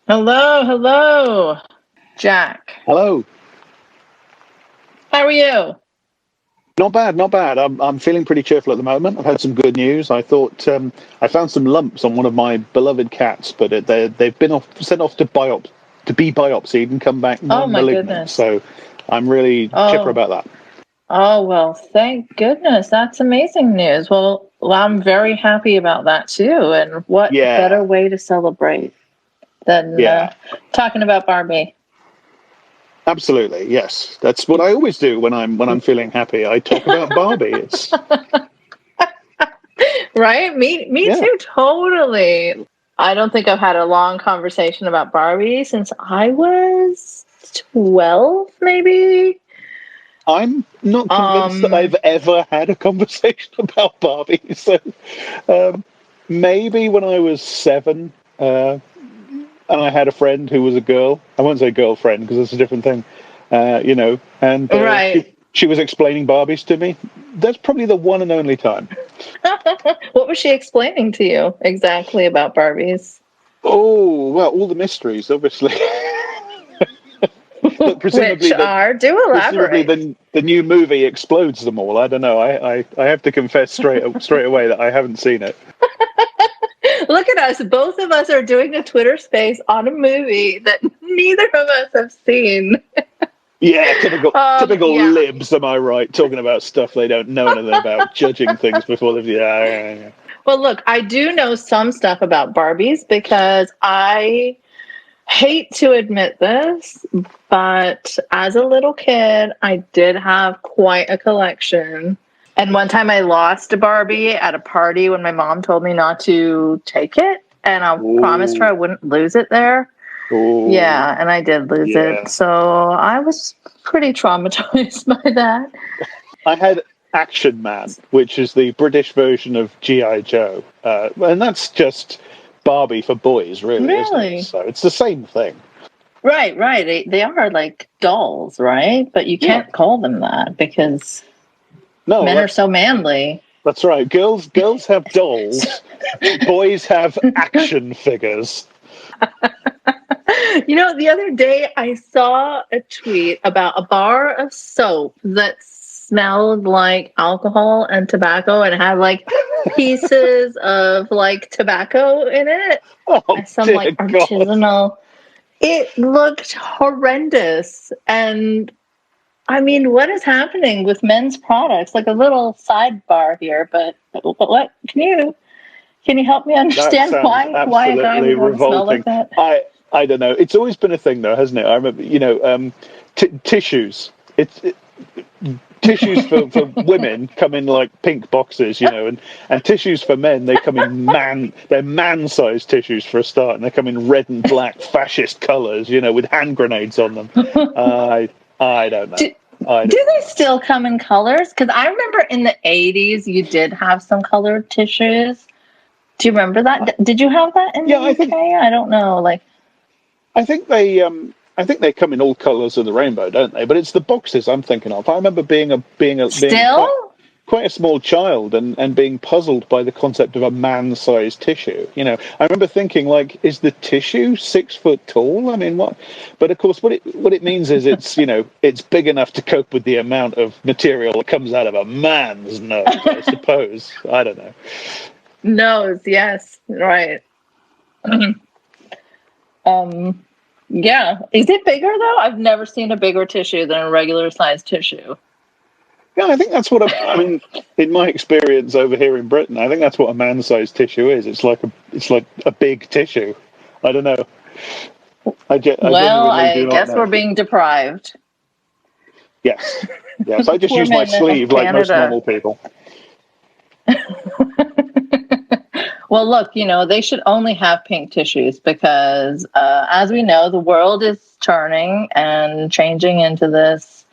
Hello, hello, Jack. Hello. How are you? Not bad, not bad. I'm feeling pretty cheerful at the moment. I've had some good news. I thought I found some lumps on one of my beloved cats, but they've been sent off to be biopsied and come back Oh my non-malignant. goodness. So I'm really chipper about that. Oh, well, thank goodness. That's amazing news. Well, I'm very happy about that too. And what better way to celebrate than talking about Barbie? Absolutely, yes. That's what I always do when I'm feeling happy. I talk about Barbie. It's right? Me too, totally. I don't think I've had a long conversation about Barbie since I was 12, maybe. I'm not convinced that I've ever had a conversation about Barbie. So maybe when I was 7, and I had a friend who was a girl. I won't say girlfriend because it's a different thing, and right. she was explaining Barbies to me. That's probably the one and only time. What was she explaining to you exactly about Barbies? Oh, well, all the mysteries, obviously. Which are? Do elaborate. Presumably the new movie explodes them all. I don't know. I have to confess straight away that I haven't seen it. Look at us. Both of us are doing a Twitter space on a movie that neither of us have seen. Yeah, typical libs, am I right? Talking about stuff they don't know anything about, judging things before they've... Yeah. Well, look, I do know some stuff about Barbies because I hate to admit this, but as a little kid, I did have quite a collection. And one time I lost a Barbie at a party when my mom told me not to take it. And I promised her I wouldn't lose it there. Ooh. Yeah, and I did lose it. So I was pretty traumatized by that. I had Action Man, which is the British version of G.I. Joe. And that's just Barbie for boys, really, isn't it? So it's the same thing. Right. They are like dolls, right? But you can't call them that because men are so manly. That's right. Girls have dolls. Boys have action figures. You know, the other day I saw a tweet about a bar of soap that smelled like alcohol and tobacco and had like pieces of like tobacco in it. Some like artisanal. It looked horrendous. And I mean, what is happening with men's products? Like a little sidebar here, but what can you help me understand why a guy would want to smell like that? I don't know. It's always been a thing, though, hasn't it? I remember, tissues. Tissues for women come in like pink boxes, and tissues for men, they come in they're man-sized tissues for a start, and they come in red and black fascist colours, with hand grenades on them. I don't know. Do they still come in colors? Because I remember in the 80s you did have some colored tissues. Do you remember that? Did you have that in the UK? I don't know. I think they come in all colours of the rainbow, don't they? But it's the boxes I'm thinking of. I remember being quite a small child and being puzzled by the concept of a man-sized tissue. I remember thinking, like, is the tissue 6 foot tall? I mean, what? But of course, what it means is it's it's big enough to cope with the amount of material that comes out of a man's nose. I suppose. I don't know. Nose, yes, right. Yeah. Is it bigger though? I've never seen a bigger tissue than a regular sized tissue. Yeah, I think that's what I mean. In my experience over here in Britain, I think that's what a man-sized tissue is. It's like a big tissue. I don't know. I guess we're being deprived. Yes. I just use my sleeve like most normal people. Well, look, they should only have pink tissues because, as we know, the world is turning and changing into this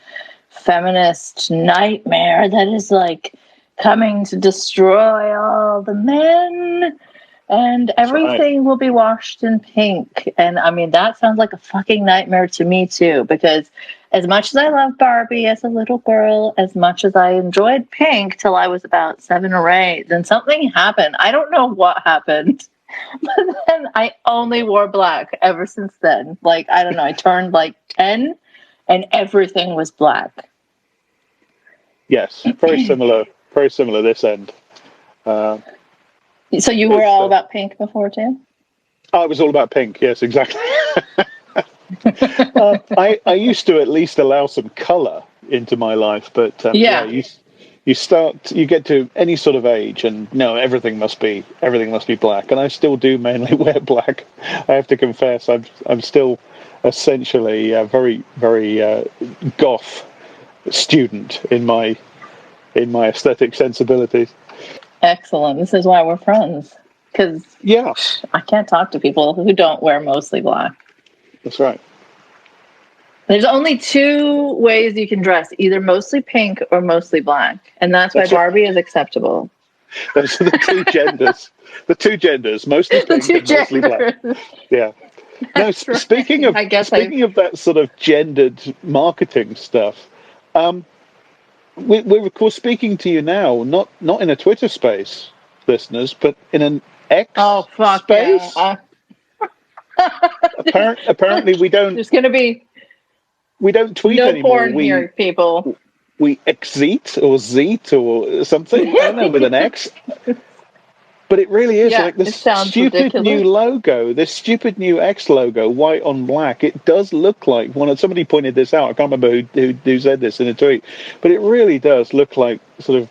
feminist nightmare that is like coming to destroy all the men, and everything will be washed in pink. And I mean, that sounds like a fucking nightmare to me too, because as much as I loved Barbie as a little girl, as much as I enjoyed pink till I was about 7 or 8, then something happened. I don't know what happened. But then I only wore black ever since then. Like, I don't know, I turned like 10 and everything was black. Yes, very similar this end. So you were all about pink before too? I was all about pink, yes, exactly. I used to at least allow some colour into my life, but you get to any sort of age, and no, everything must be black, and I still do mainly wear black. I have to confess, I'm still essentially a very goth student in my aesthetic sensibilities. Excellent. This is why we're friends, because I can't talk to people who don't wear mostly black. That's right. There's only two ways you can dress, either mostly pink or mostly black. And that's why Barbie is acceptable. Those are the two genders. The two genders, mostly pink and mostly black. Yeah. Now, speaking of that sort of gendered marketing stuff, we're of course speaking to you now, not in a Twitter space, listeners, but in an X space. Yeah. Apparently we don't. There's going to be. We don't tweet no anymore. Porn here, people. We Xeet or Zeet or something. I don't know, with an X. But it really is like this stupid ridiculous. New logo, this stupid new X logo, white on black. It does look like somebody pointed this out. I can't remember who said this in a tweet, but it really does look like sort of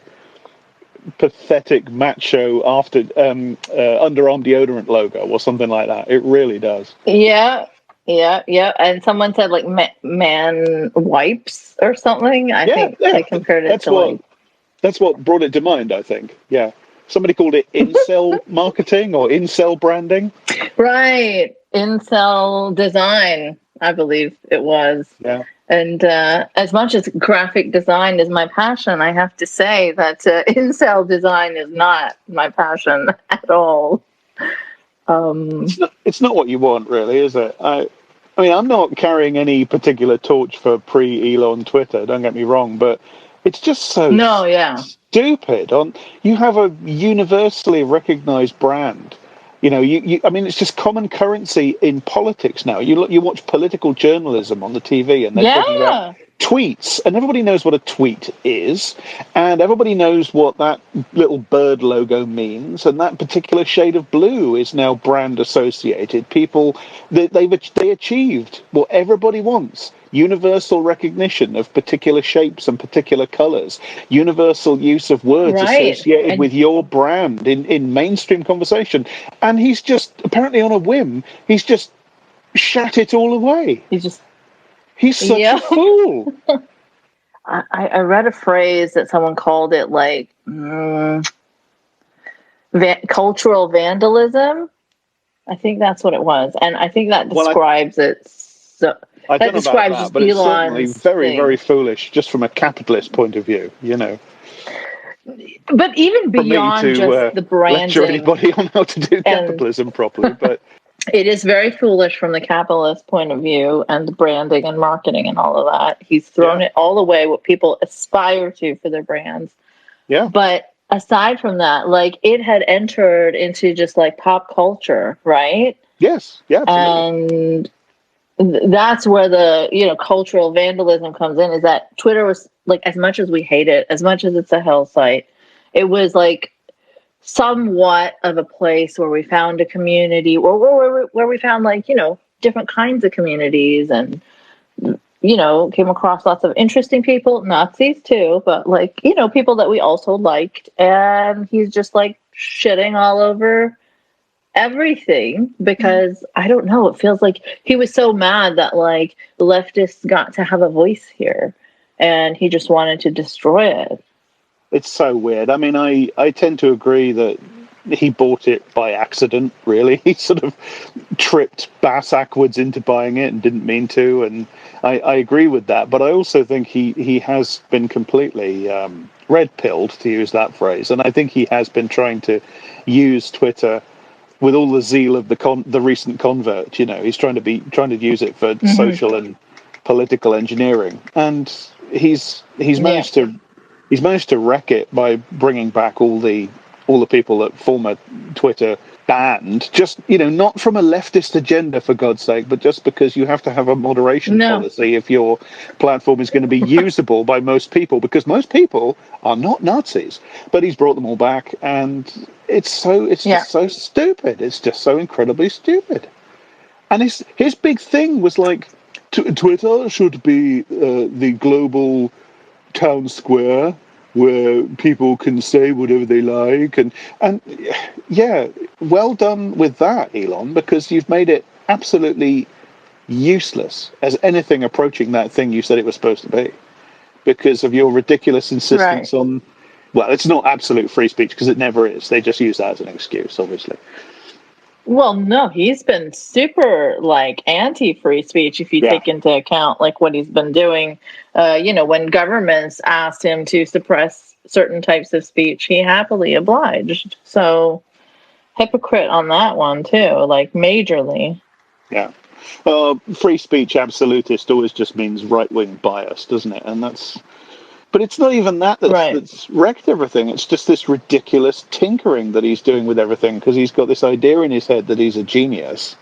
pathetic macho underarm deodorant logo or something like that. It really does. Yeah. And someone said like man wipes or something. I think they compared it to that's what brought it to mind, I think. Yeah. Somebody called it incel marketing or incel branding. Right. Incel design, I believe it was. Yeah. And as much as graphic design is my passion, I have to say that incel design is not my passion at all. It's not what you want, really, is it? I mean, I'm not carrying any particular torch for pre-Elon Twitter, don't get me wrong, but it's just so stupid. You have a universally recognized brand. You know, I mean, it's just common currency in politics now. You watch political journalism on the TV, and they're talking about tweets, and everybody knows what a tweet is, and everybody knows what that little bird logo means, and that particular shade of blue is now brand associated. People, they achieved what everybody wants. Universal recognition of particular shapes and particular colors, universal use of words associated with your brand in mainstream conversation. And he's just, apparently on a whim, he's just shat it all away. He's such a fool. I read a phrase that someone called it like cultural vandalism. I think that's what it was. And I think that describes it. So I don't know about that, but it's certainly very, very foolish, just from a capitalist point of view, you know. But even beyond just the branding, lecture anybody on how to do capitalism properly, but it is very foolish from the capitalist point of view, and the branding and marketing and all of that. He's thrown it all away, what people aspire to for their brands. Yeah. But aside from that, like, it had entered into just like pop culture, right? Yes. Yeah. Absolutely. And that's where the cultural vandalism comes in, is that Twitter was like, as much as we hate it, as much as it's a hell site, it was like somewhat of a place where we found a community, or where we found like different kinds of communities, and came across lots of interesting people, Nazis too, but like people that we also liked. And he's just like shitting all over everything because I don't know, it feels like he was so mad that like the leftists got to have a voice here, and he just wanted to destroy it. It's so weird. I mean, I tend to agree that he bought it by accident, really. He sort of tripped backwards into buying it and didn't mean to, and I agree with that. But I also think he has been completely red-pilled, to use that phrase, and I think he has been trying to use Twitter with all the zeal of the recent convert. He's trying to use it for social and political engineering, and he's managed to wreck it by bringing back all the people that former Twitter banned, just, not from a leftist agenda, for God's sake, but just because you have to have a moderation policy if your platform is going to be usable by most people, because most people are not Nazis. But he's brought them all back, and it's just so stupid. It's just so incredibly stupid. And his big thing was like, Twitter should be the global town square where people can say whatever they like, and yeah, well done with that, Elon, because you've made it absolutely useless as anything approaching that thing you said it was supposed to be, because of your ridiculous insistence on, well, it's not absolute free speech, because it never is. They just use that as an excuse, obviously. Well, no, he's been super anti-free speech if you take into account what he's been doing. When governments asked him to suppress certain types of speech, he happily obliged. So hypocrite on that one too, majorly. Yeah. Free speech absolutist always just means right-wing bias, doesn't it? And but it's not even that's wrecked everything. It's just this ridiculous tinkering that he's doing with everything, because he's got this idea in his head that he's a genius,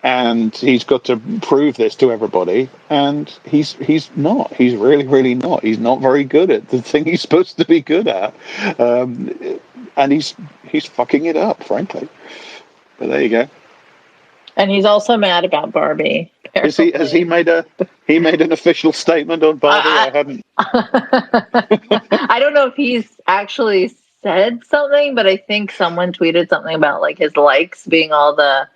and he's got to prove this to everybody. And he's not. He's really, really not. He's not very good at the thing he's supposed to be good at, and he's fucking it up, frankly. But there you go. And he's also mad about Barbie. Has he made an official statement on Barbie? I hadn't. I don't know if he's actually said something, but I think someone tweeted something about his likes being all the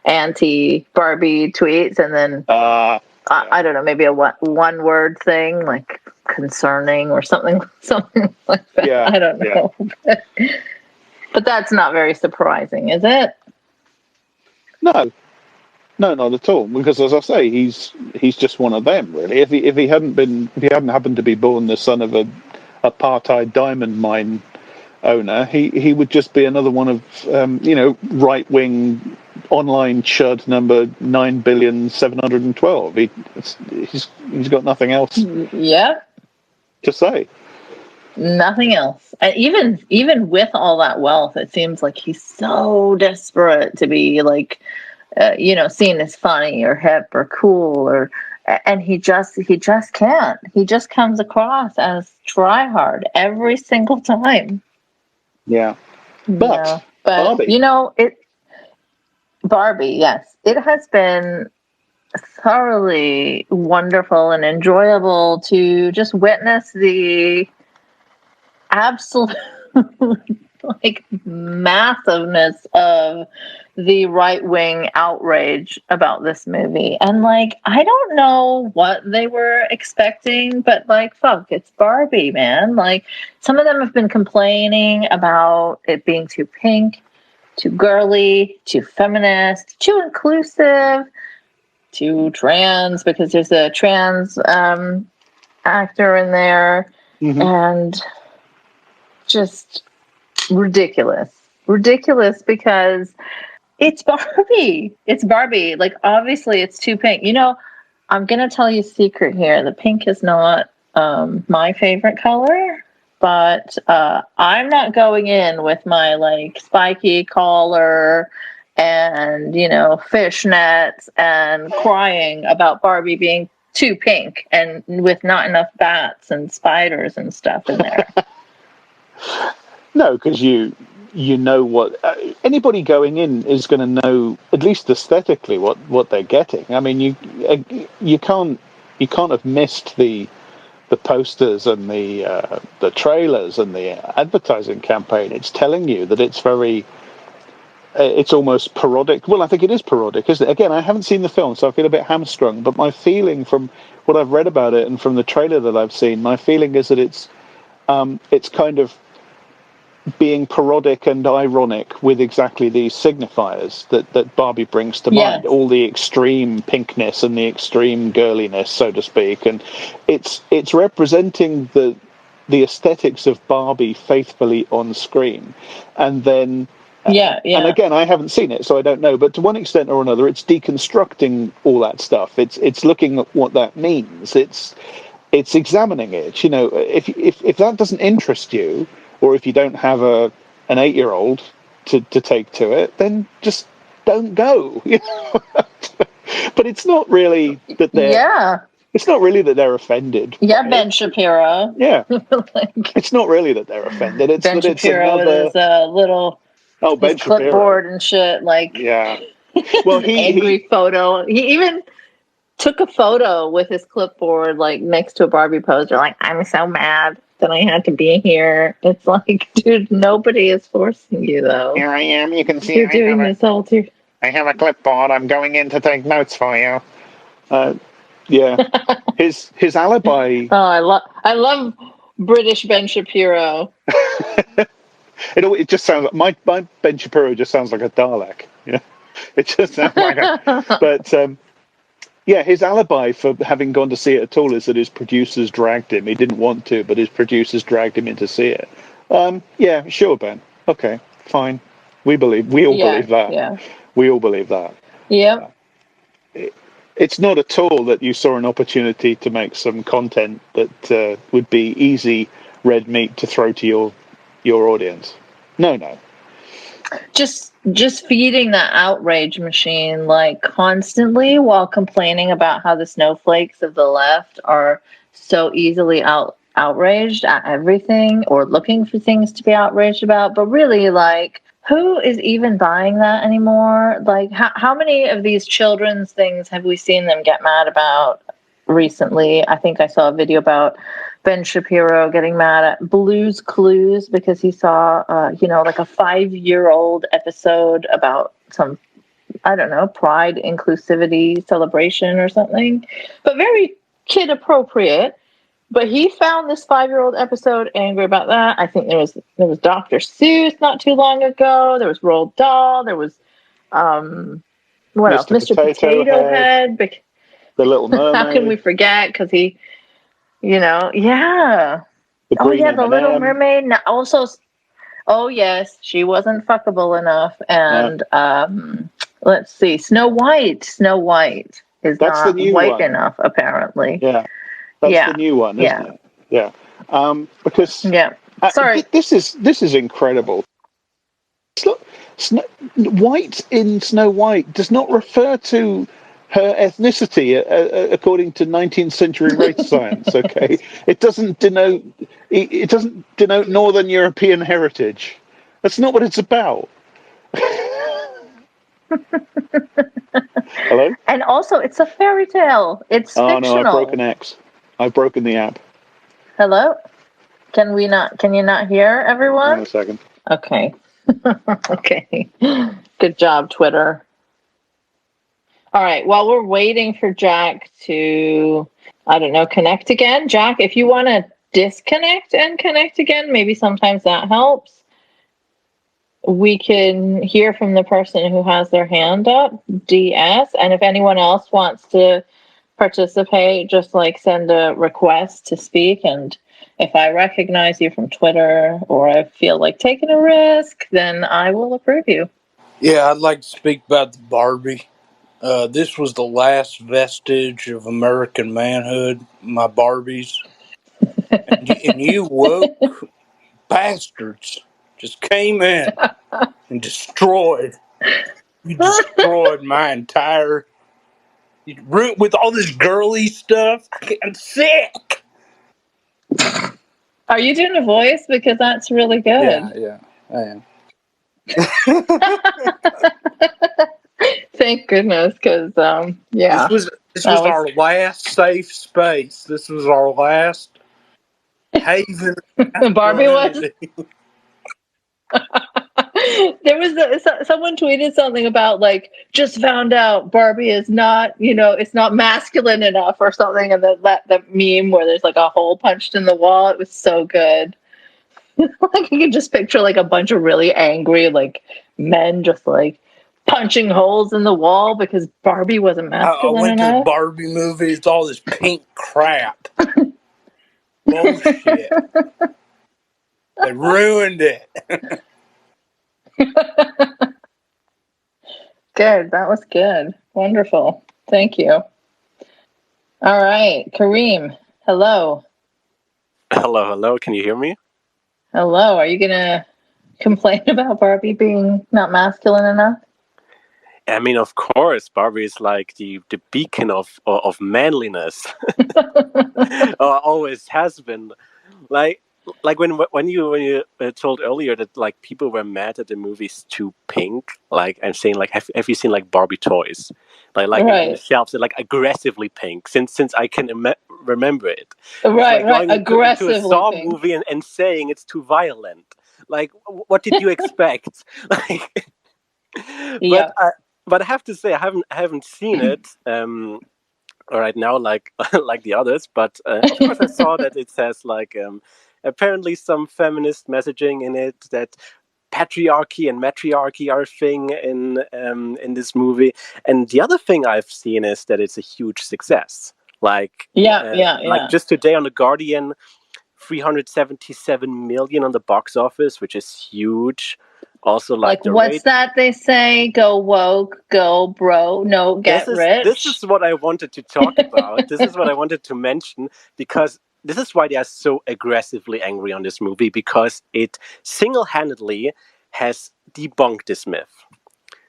anti-Barbie tweets, and then I don't know, maybe a one-word thing concerning or something like that. Yeah, I don't know. Yeah. But that's not very surprising, is it? No, not at all. Because, as I say, he's just one of them, really. If he hadn't happened to be born the son of a apartheid diamond mine owner, he would just be another one of right wing online chud number 9,712,000,000. He's got nothing else. To say. Nothing else. Even with all that wealth, it seems like he's so desperate to be seen as funny or hip or cool, and he just can't. He just comes across as try hard every single time. Yeah, but Barbie. Barbie, yes, it has been thoroughly wonderful and enjoyable to just witness the absolute massiveness of the right-wing outrage about this movie. And I don't know what they were expecting, but fuck, it's Barbie, man. Some of them have been complaining about it being too pink, too girly, too feminist, too inclusive, too trans, because there's a trans actor in there. Mm-hmm. And just ridiculous because it's Barbie. Obviously it's too pink. I'm going to tell you a secret here. The pink is not my favorite color, but I'm not going in with my spiky collar and, fishnets and crying about Barbie being too pink and with not enough bats and spiders and stuff in there. No, because you know what anybody going in is going to know, at least aesthetically, what they're getting. I mean, you can't have missed the posters and the trailers and the advertising campaign. It's telling you that it's it's almost parodic. Well, I think it is parodic, isn't it? Again, I haven't seen the film, so I feel a bit hamstrung. But my feeling from what I've read about it and from the trailer that I've seen, my feeling is that it's kind of being parodic and ironic with exactly these signifiers that Barbie brings to mind, all the extreme pinkness and the extreme girliness, so to speak, and it's representing the aesthetics of Barbie faithfully on screen, and then and again, I haven't seen it, so I don't know, but to one extent or another, it's deconstructing all that stuff. It's looking at what that means. It's examining it. If that doesn't interest you, or if you don't have an 8-year-old to take to it, then just don't go. But it's not really that they're. Yeah. It's not really that they're offended. Yeah, Ben Shapiro. Yeah. It's not really that they're offended. It's Ben that it's Shapiro another. With his little Ben his clipboard and shit. Yeah. Well, angry photo. He even took a photo with his clipboard, next to a Barbie poster. I'm so mad that I had to be here. It's dude, nobody is forcing you, though. Here I am. You can see you're doing this all too. I have a clipboard. I'm going in to take notes for you. Yeah. His alibi. Oh, I love British Ben Shapiro. It just sounds like my Ben Shapiro just sounds like a Dalek. It just sounds like But yeah, his alibi for having gone to see it at all is that his producers dragged him. He didn't want to, but his producers dragged him in to see it. Yeah, sure, Ben. Okay, fine. We all believe that. Yeah. We all believe that. Yeah. It's not at all that you saw an opportunity to make some content that would be easy red meat to throw to your audience. No. Just feeding that outrage machine constantly while complaining about how the snowflakes of the left are so easily outraged at everything or looking for things to be outraged about. But really, who is even buying that anymore? How many of these children's things have we seen them get mad about recently? I think I saw a video about Ben Shapiro getting mad at Blue's Clues because he saw, a 5-year-old episode about some, I don't know, pride, inclusivity, celebration or something, but very kid appropriate. But he found this 5-year-old episode angry about that. I think there was Dr. Seuss not too long ago. There was Roald Dahl. There was what else? Mr. Potato Head. The Little Mermaid. How can we forget? Because he, yeah. The Little Mermaid. Now also, yes, she wasn't fuckable enough. And let's see, Snow White. Snow White is not white enough, apparently. Yeah. That's the new one, isn't it? Yeah. Because sorry, this is incredible. White in Snow White does not refer to her ethnicity according to 19th century race science. Okay, it doesn't denote Northern European heritage. That's not what it's about. Hello. And also, it's a fairy tale. It's fictional. No, I've broken X. I've broken the app. Hello? Can you not hear everyone? Hang on a second. Okay. Okay. Good job, Twitter. All right. While we're waiting for Jack to, I don't know, connect again. Jack, if you want to disconnect and connect again, maybe sometimes that helps. We can hear from the person who has their hand up, DS. And if anyone else wants to participate, just send a request to speak, and if I recognize you from Twitter or I feel like taking a risk, then I will approve you. Yeah, I'd like to speak about the Barbie. This was the last vestige of American manhood, my Barbies. and you woke bastards just came in and destroyed. You destroyed my entire... with all this girly stuff. I'm sick. Are you doing a voice? Because that's really good. Yeah, I am. Thank goodness, because This was our last safe space. This was our last haven. Barbie was. There was someone tweeted something about just found out Barbie is not, it's not masculine enough or something, and the meme where there's a hole punched in the wall. It was so good. You can just picture a bunch of really angry men just punching holes in the wall because Barbie wasn't masculine enough. I went to the Barbie movie. It's all this pink crap. Bullshit. They ruined it. Good. That was good. Wonderful. Thank you. All right. Kareem, hello. Hello. Can you hear me? Hello. Are you going to complain about Barbie being not masculine enough? I mean, of course, Barbie is like the beacon of manliness, or always has been. Like when you told earlier that like people were mad that the movie's too pink. Like I'm saying, like have you seen like Barbie toys? Like in the Right. shelves, they're like aggressively pink. Since I can remember it, it's Right, like right. going into a Aggressively Saw pink. movie and saying it's too violent. Like what did you expect? Like, but Yeah. but I have to say I haven't seen it. Right now like like the others, but of course I saw that it says like apparently some feminist messaging in it, that patriarchy and matriarchy are a thing in this movie. And the other thing I've seen is that it's a huge success. Like like Yeah. just today on the Guardian, 377 million on the box office, which is huge. Also like Like, the what's rate. that they say? Go woke, go bro, no, get This rich. is what I wanted to talk about. This is what I wanted to mention, because this is why they are so aggressively angry on this movie, because it single-handedly has debunked this myth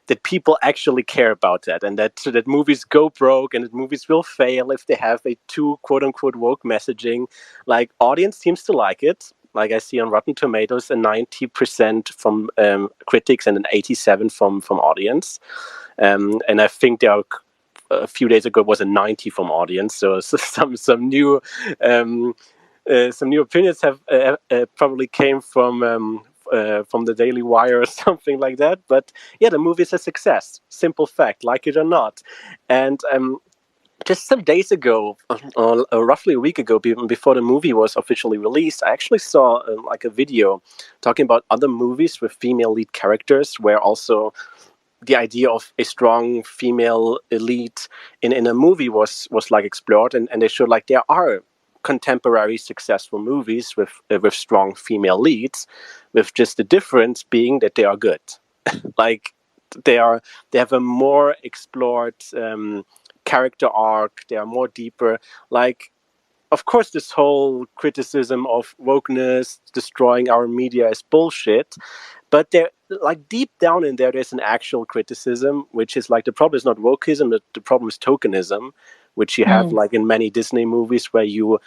that people actually care about that, and that movies go broke and that movies will fail if they have a too quote unquote woke messaging. Like audience seems to like it. Like I see on Rotten Tomatoes a 90% from critics and an 87 from audience. And I think there are a few days ago was a 90 from audience. So um, some new opinions have probably came from the Daily Wire or something like that. But yeah, the movie is a success. Simple fact, like it or not. And just some days ago, roughly a week ago, before the movie was officially released, I actually saw like a video talking about other movies with female lead characters, where also the idea of a strong female elite in a movie was like explored, and they showed like there are contemporary successful movies with strong female leads, with just the difference being that they are good. Like they have a more explored character arc. They are more deeper. Like of course, this whole criticism of wokeness destroying our media is bullshit. But there, like deep down in there, there's an actual criticism, which is like the problem is not wokeism, the problem is tokenism, which you have like in many Disney movies, where you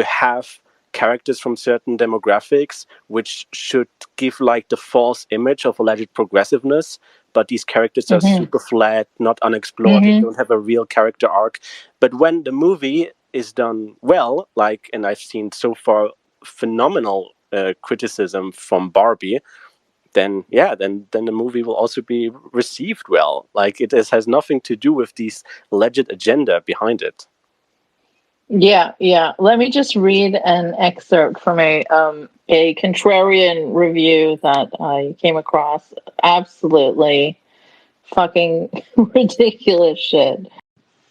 have characters from certain demographics, which should give like the false image of alleged progressiveness. But these characters are super flat, not unexplored. They don't have a real character arc. But when the movie is done well, like, and I've seen so far phenomenal criticism from Barbie, then yeah, then the movie will also be received well. Like has nothing to do with these alleged agenda behind it. Yeah. Let me just read an excerpt from a contrarian review that I came across. Absolutely fucking ridiculous shit.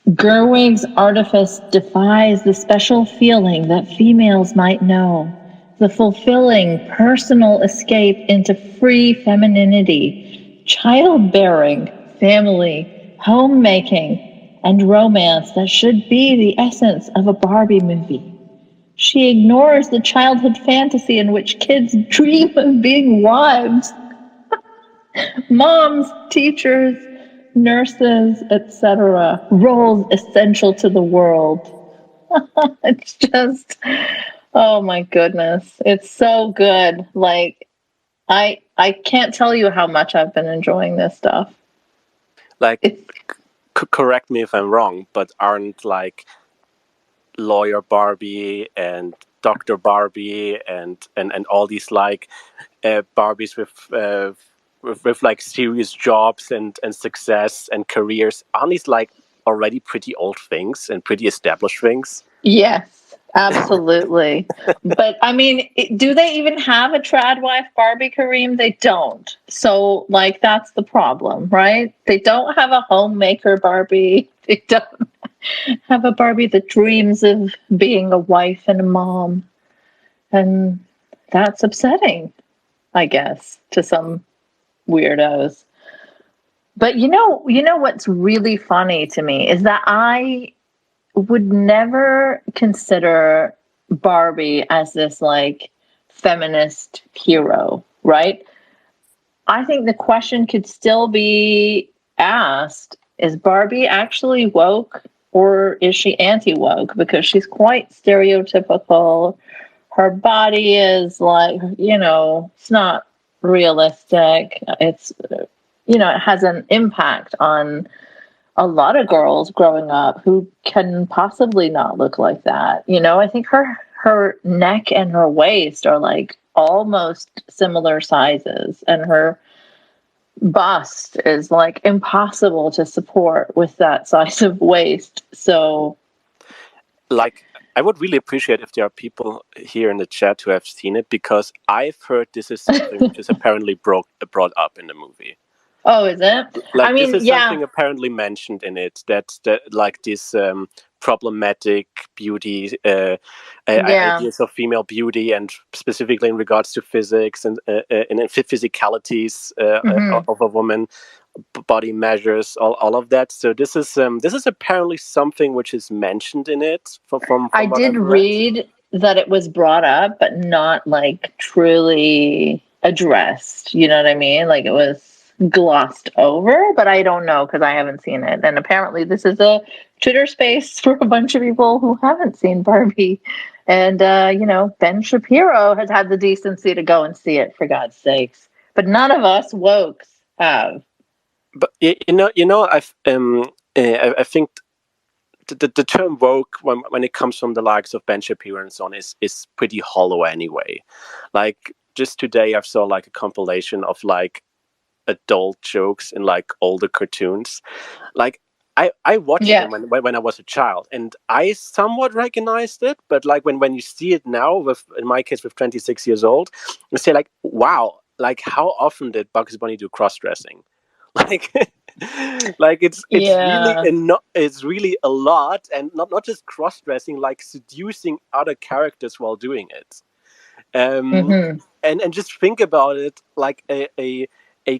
Gerwig's artifice defies the special feeling that females might know, the fulfilling personal escape into free femininity, childbearing, family, homemaking, and romance that should be the essence of a Barbie movie. She ignores the childhood fantasy in which kids dream of being wives, moms, teachers, nurses, etc. Roles essential to the world. It's just, oh my goodness. It's so good. Like, I can't tell you how much I've been enjoying this stuff. Like, correct me if I'm wrong, but aren't like lawyer Barbie and Dr. Barbie and all these like Barbies with like serious jobs and success and careers, aren't these like already pretty old things and pretty established things? Yes, absolutely. But I mean, do they even have a trad wife Barbie, Kareem? They don't. So, like, that's the problem, right? They don't have a homemaker Barbie. They don't have a Barbie that dreams of being a wife and a mom. And that's upsetting, I guess, to some weirdos. But you know what's really funny to me is that I would never consider Barbie as this like feminist hero, right? I think the question could still be asked, is Barbie actually woke or is she anti-woke? Because she's quite stereotypical. Her body is like, it's not realistic. It's, it has an impact on a lot of girls growing up who can possibly not look like that. I think her neck and her waist are like almost similar sizes, and her bust is like impossible to support with that size of waist. So, like, I would really appreciate if there are people here in the chat who have seen it, because I've heard this is something which is apparently brought up in the movie. Oh, is it? Like, this is something apparently mentioned in it, that like this problematic beauty, ideas of female beauty, and specifically in regards to physics and physicalities of a woman, body measures, all of that. So this is apparently something which is mentioned in it. From I did read that it was brought up, but not like truly addressed. You know what I mean? Like, it was glossed over, but I don't know because I haven't seen it. And apparently this is a Twitter space for a bunch of people who haven't seen Barbie. And, Ben Shapiro has had the decency to go and see it, for God's sakes. But none of us wokes have. But I think the term woke, when it comes from the likes of Ben Shapiro and so on, is pretty hollow anyway. Like, just today I saw like a compilation of like adult jokes in like older cartoons. Like, I watched them when I was a child, and I somewhat recognized it. But like when you see it now, in my case with 26 years old, you say like, wow, like how often did Bugs Bunny do cross dressing? Like, like it's really a lot, and not just cross dressing, like seducing other characters while doing it. And just think about it, like a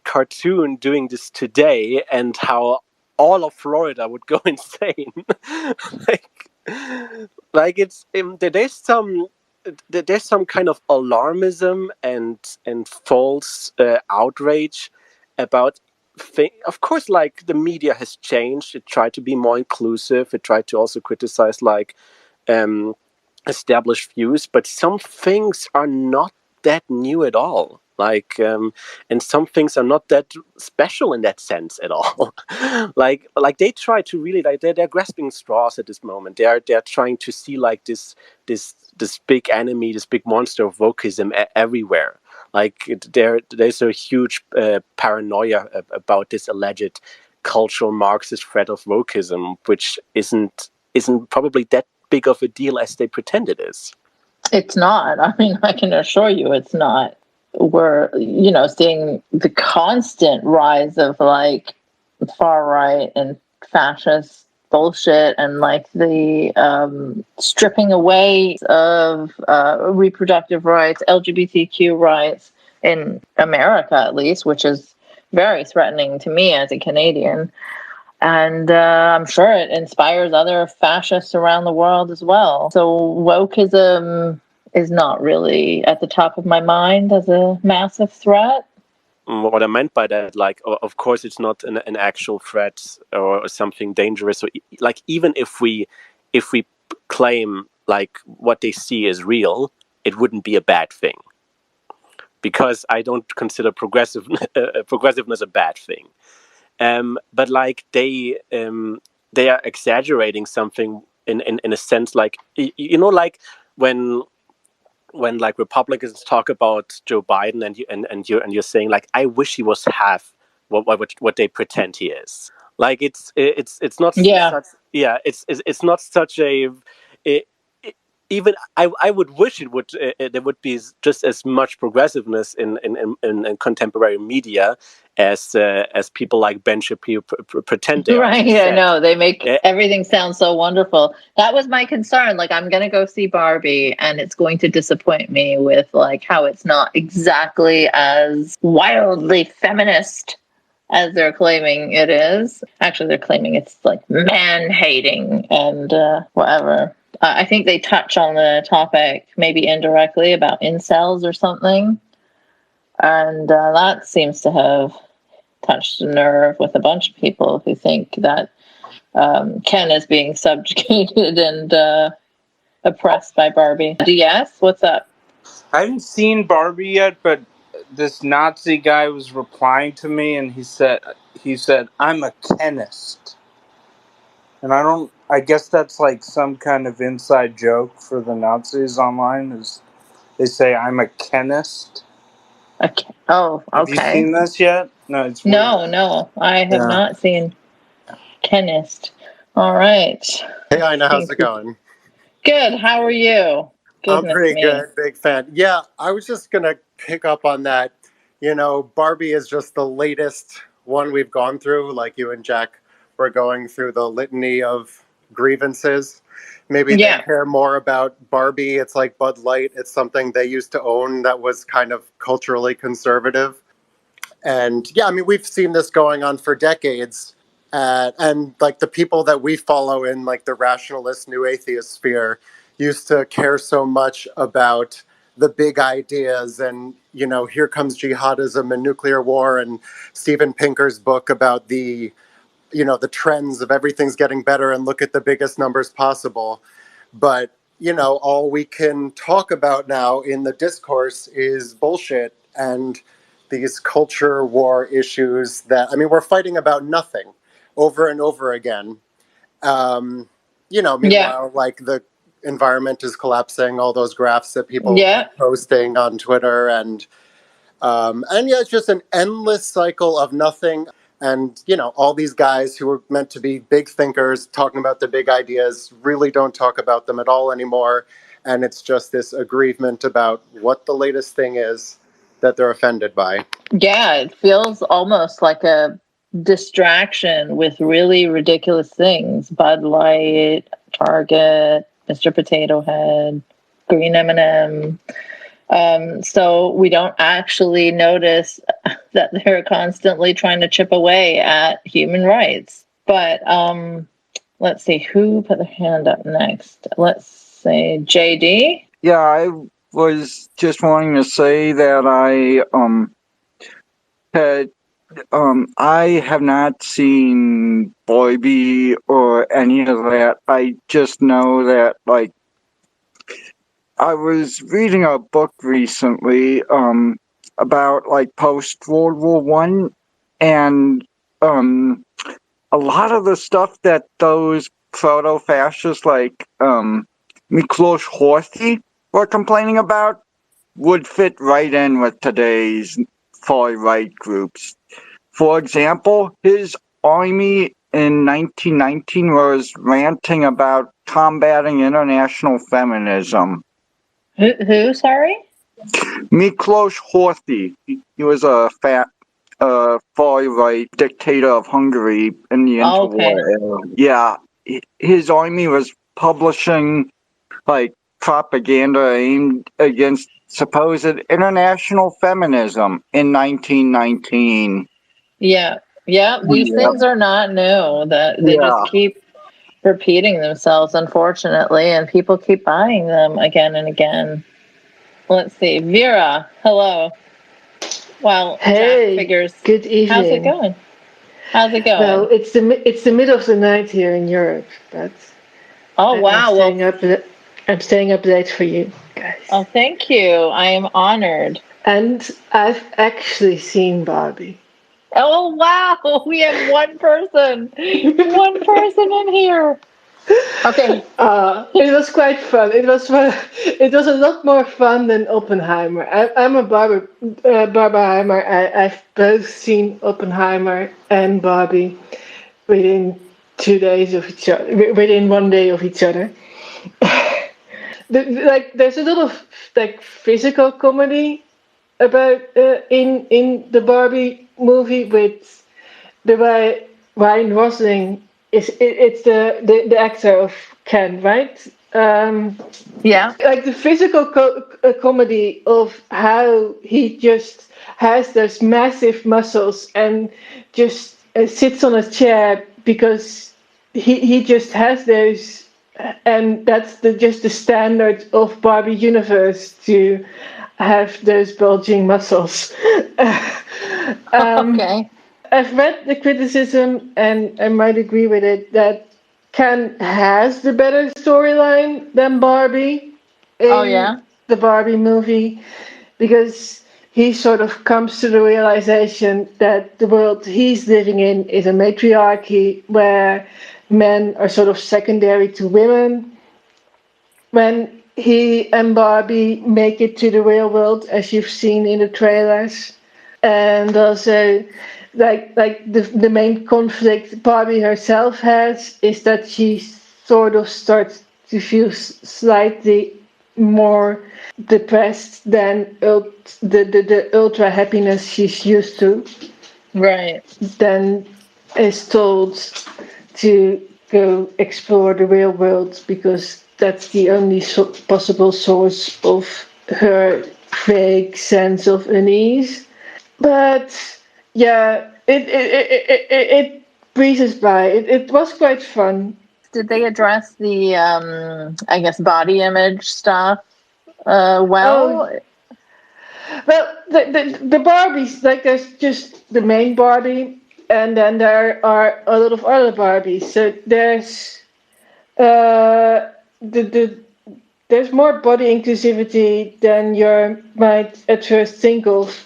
cartoon doing this today, and how all of Florida would go insane. like it's there's some kind of alarmism and false outrage about of course, like, the media has changed. It tried to be more inclusive. It tried to also criticize like established views, but some things are not that new at all. Like, and some things are not that special in that sense at all. like they try to really, like, they're grasping straws at this moment. They're trying to see like this big enemy, this big monster of wokeism everywhere. Like, there's a huge paranoia about this alleged cultural Marxist threat of wokeism, which isn't probably that big of a deal as they pretend it is. It's not. I mean, I can assure you it's not. We're, seeing the constant rise of like far right and fascist bullshit, and like the stripping away of reproductive rights, LGBTQ rights in America, at least, which is very threatening to me as a Canadian. And I'm sure it inspires other fascists around the world as well. So wokeism is not really at the top of my mind as a massive threat. What I meant by that, like, of course, it's not an actual threat or something dangerous. So, like, even if we claim like what they see is real, it wouldn't be a bad thing, because I don't consider progressiveness a bad thing. But like they are exaggerating something in a sense, like, like when like Republicans talk about Joe Biden, and you're saying like, I wish he was half what they pretend he is. Like, it's not it's not such a even I would wish it would there would be just as much progressiveness in contemporary media as people like Ben Shapiro pretend they are. Right, I know. They make everything sound so wonderful. That was my concern. Like, I'm going to go see Barbie, and it's going to disappoint me with like how it's not exactly as wildly feminist as they're claiming it is. Actually, they're claiming it's like man-hating and whatever. I think they touch on the topic, maybe indirectly, about incels or something. And that seems to have touched a nerve with a bunch of people who think that Ken is being subjugated and oppressed by Barbie. DS, what's up? I haven't seen Barbie yet, but this Nazi guy was replying to me, and he said, "I'm a Kenist," and I guess that's like some kind of inside joke for the Nazis online. Is they say I'm a Kenist? Okay. Oh, okay. Have you seen this yet? No, it's weird. No, I have not seen Kenist. All right. Hey, Eiynah, how's it going? Good. How are you? I'm pretty good. Big fan. Yeah, I was just going to pick up on that. You know, Barbie is just the latest one we've gone through. Like you and Jack were going through the litany of grievances. Maybe they care more about Barbie. It's like Bud Light. It's something they used to own that was kind of culturally conservative. And yeah, I mean, we've seen this going on for decades. And like the people that we follow in like the rationalist new atheist sphere used to care so much about the big ideas and, you know, here comes jihadism and nuclear war and Steven Pinker's book about the, you know, the trends of everything's getting better and look at the biggest numbers possible. But, you know, all we can talk about now in the discourse is bullshit and these culture war issues that, I mean, we're fighting about nothing over and over again. You know, meanwhile, like the environment is collapsing, all those graphs that people are posting on Twitter and yeah, it's just an endless cycle of nothing. And, you know, all these guys who were meant to be big thinkers talking about the big ideas really don't talk about them at all anymore. And it's just this aggrievement about what the latest thing is that they're offended by. Yeah, it feels almost like a distraction with really ridiculous things. Bud Light, Target, Mr. Potato Head, Green M&M. So we don't actually notice that they're constantly trying to chip away at human rights. But let's see, who put their hand up next? Let's say JD. Yeah, I was just wanting to say that I have not seen Barbie or any of that. I just know that, like, I was reading a book recently about like post World War One, and a lot of the stuff that those proto-fascists like Miklos Horthy were complaining about would fit right in with today's far-right groups. For example, his army in 1919 was ranting about combating international feminism. Who, sorry? Miklos Horthy. He was a far-right dictator of Hungary in the interwar era. Yeah, his army was publishing like propaganda aimed against supposed international feminism in 1919. Yeah, these things are not new. That they just keep repeating themselves, unfortunately, and people keep buying them again and again. Let's see, Vera, hello. Well, hey, Jack figures. Good evening. How's it going? Well, it's the middle of the night here in Europe, but I'm staying up late for you guys. Oh, thank you. I am honored. And I've actually seen Barbie. Oh, wow. We have one person in here. Okay. It was quite fun. It was a lot more fun than Oppenheimer. I'm a Barbenheimer. I've both seen Oppenheimer and Barbie within 2 days of each other, within 1 day of each other. There's a lot of like physical comedy about in the Barbie movie with the way Ryan Gosling. It's the actor of Ken, right? Like the physical comedy of how he just has those massive muscles and just sits on a chair because he just has those and that's just the standard of Barbie universe to have those bulging muscles. Okay. I've read the criticism, and I might agree with it, that Ken has the better storyline than Barbie Oh in yeah. the Barbie movie, because he sort of comes to the realization that the world he's living in is a matriarchy where men are sort of secondary to women. When he and Barbie make it to the real world, as you've seen in the trailers, and also like the main conflict Barbie herself has is that she sort of starts to feel slightly more depressed than the ultra happiness she's used to, Right. then is told to go explore the real world because that's the only possible source of her vague sense of unease. But yeah, it breezes by. It was quite fun. Did they address the I guess body image stuff Oh, well? well, the Barbies, like there's just the main Barbie, and then there are a lot of other Barbies. So there's the there's more body inclusivity than you might at first think of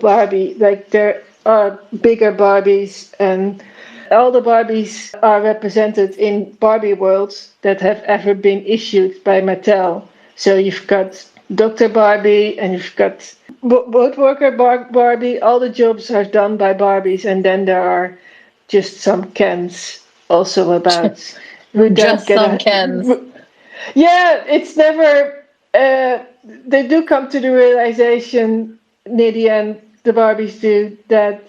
Barbie. Like there are bigger Barbies, and all the Barbies are represented in Barbie worlds that have ever been issued by Mattel. So you've got Dr. Barbie, and you've got woodworker Barbie. All the jobs are done by Barbies, and then there are just some Kens also about who don't Just get some Kens. yeah, it's never. They do come to the realization near the end, the Barbies do, that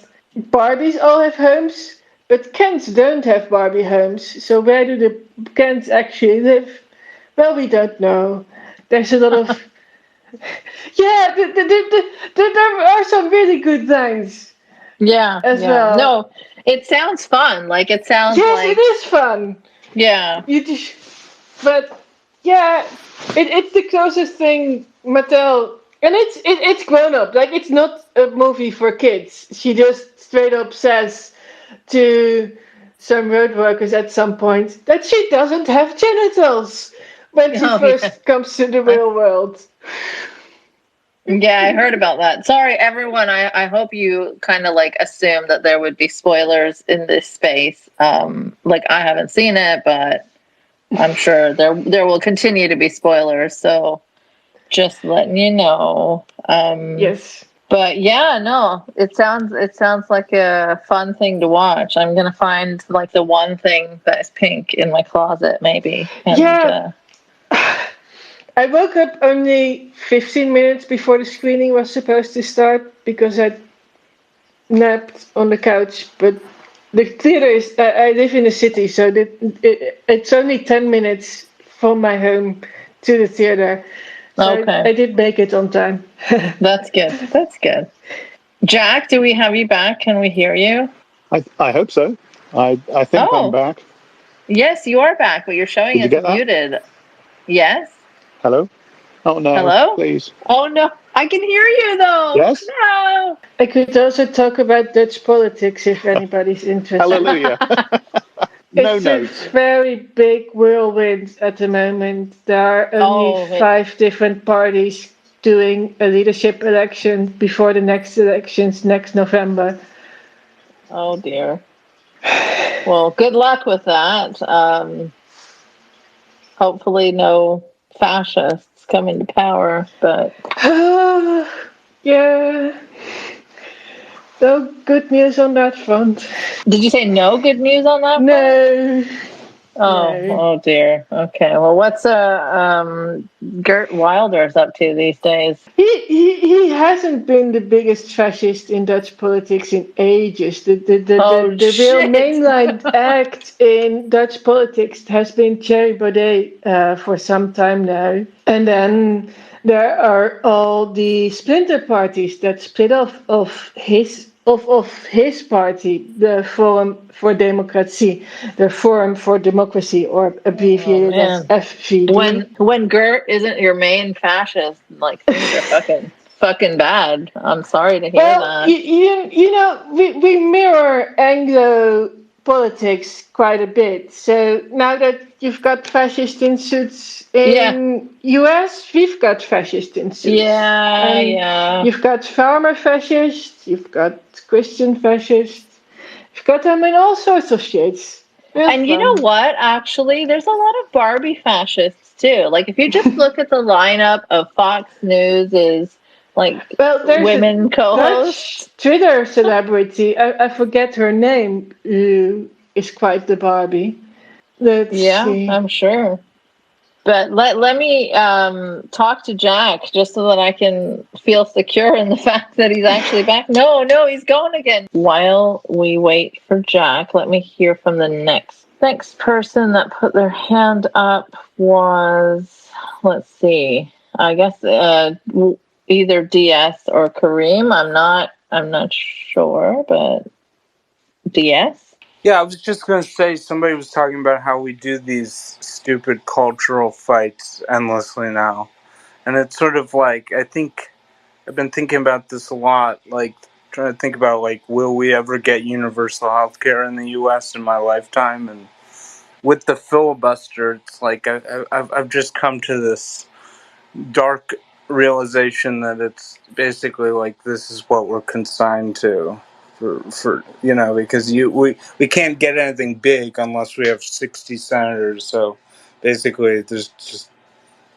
Barbies all have homes, but Kens don't have Barbie homes. So where do the Kens actually live? Well, we don't know. There's a lot of. Yeah, there are some really good things Yeah, as yeah. well. No, it sounds fun. Like it sounds Yes, it like is fun. yeah. You just, but yeah, it's the closest thing Mattel, and it's grown up. Like it's not a movie for kids. She just straight up says to some road workers at some point that she doesn't have genitals when she Oh yeah. first comes to the real world. Yeah, I heard about that. Sorry, everyone. I hope you kind of like assumed that there would be spoilers in this space. Like I haven't seen it, but I'm sure there will continue to be spoilers. So just letting you know. Yes. But yeah, no, it sounds like a fun thing to watch. I'm gonna find like the one thing that is pink in my closet, maybe, and Yeah, I woke up only 15 minutes before the screening was supposed to start because I napped on the couch. But the theater is, I live in the city, so it's only 10 minutes from my home to the theater. So okay, I did make it on time. that's good. That's good. Jack, do we have you back? Can we hear you? I hope so. I think I'm Oh, back. yes, you are back, but you're showing Did you as get that? muted. Yes. Hello? Oh no, Hello? please. Oh no, I can hear you though. Yes? No. I could also talk about Dutch politics if anybody's interested. Hallelujah. No It's a notes. very big whirlwind at the moment. There are only Oh, it, 5 different parties doing a leadership election before the next elections next November. oh dear. Well, good luck with that. Hopefully, no fascists coming to power. But Yeah, no good news on that front. did you say no good news on that front? No, Oh, no. oh dear. Okay. Well, what's Gert Wilders up to these days? He hasn't been the biggest fascist in Dutch politics in ages. Oh The real shit. mainline act in Dutch politics has been Thierry Baudet for some time now. And then there are all the splinter parties that split off of his of his party, the Forum for Democratie, the Forum for Democracy, or abbreviated as FVD. When Gert isn't your main fascist, like things are fucking bad. I'm sorry to hear Well, that. you know, we mirror Anglo politics quite a bit. So now that you've got fascist in suits in US, we've got fascist in suits. And you've got farmer fascists, you've got Christian fascists, you've got them in all sorts of shades. And you know what? Actually, there's a lot of Barbie fascists too. Like if you just look at the lineup of Fox News's there's women co-hosts. Twitter celebrity, I forget her name, who is quite the Barbie. Let's see. I'm sure. But let me talk to Jack just so that I can feel secure in the fact that he's actually back. No, he's gone again. While we wait for Jack, let me hear from the next person that put their hand up was, let's see, I guess either DS or Kareem. I'm not sure, but DS. Yeah, I was just going to say, somebody was talking about how we do these stupid cultural fights endlessly now. And it's sort of like, I think, I've been thinking about this a lot, like, trying to think about, like, will we ever get universal health care in the U.S. in my lifetime? And with the filibuster, it's like, I've just come to this dark realization that it's basically like, this is what we're consigned to. For because we can't get anything big unless we have 60 senators. So basically, there's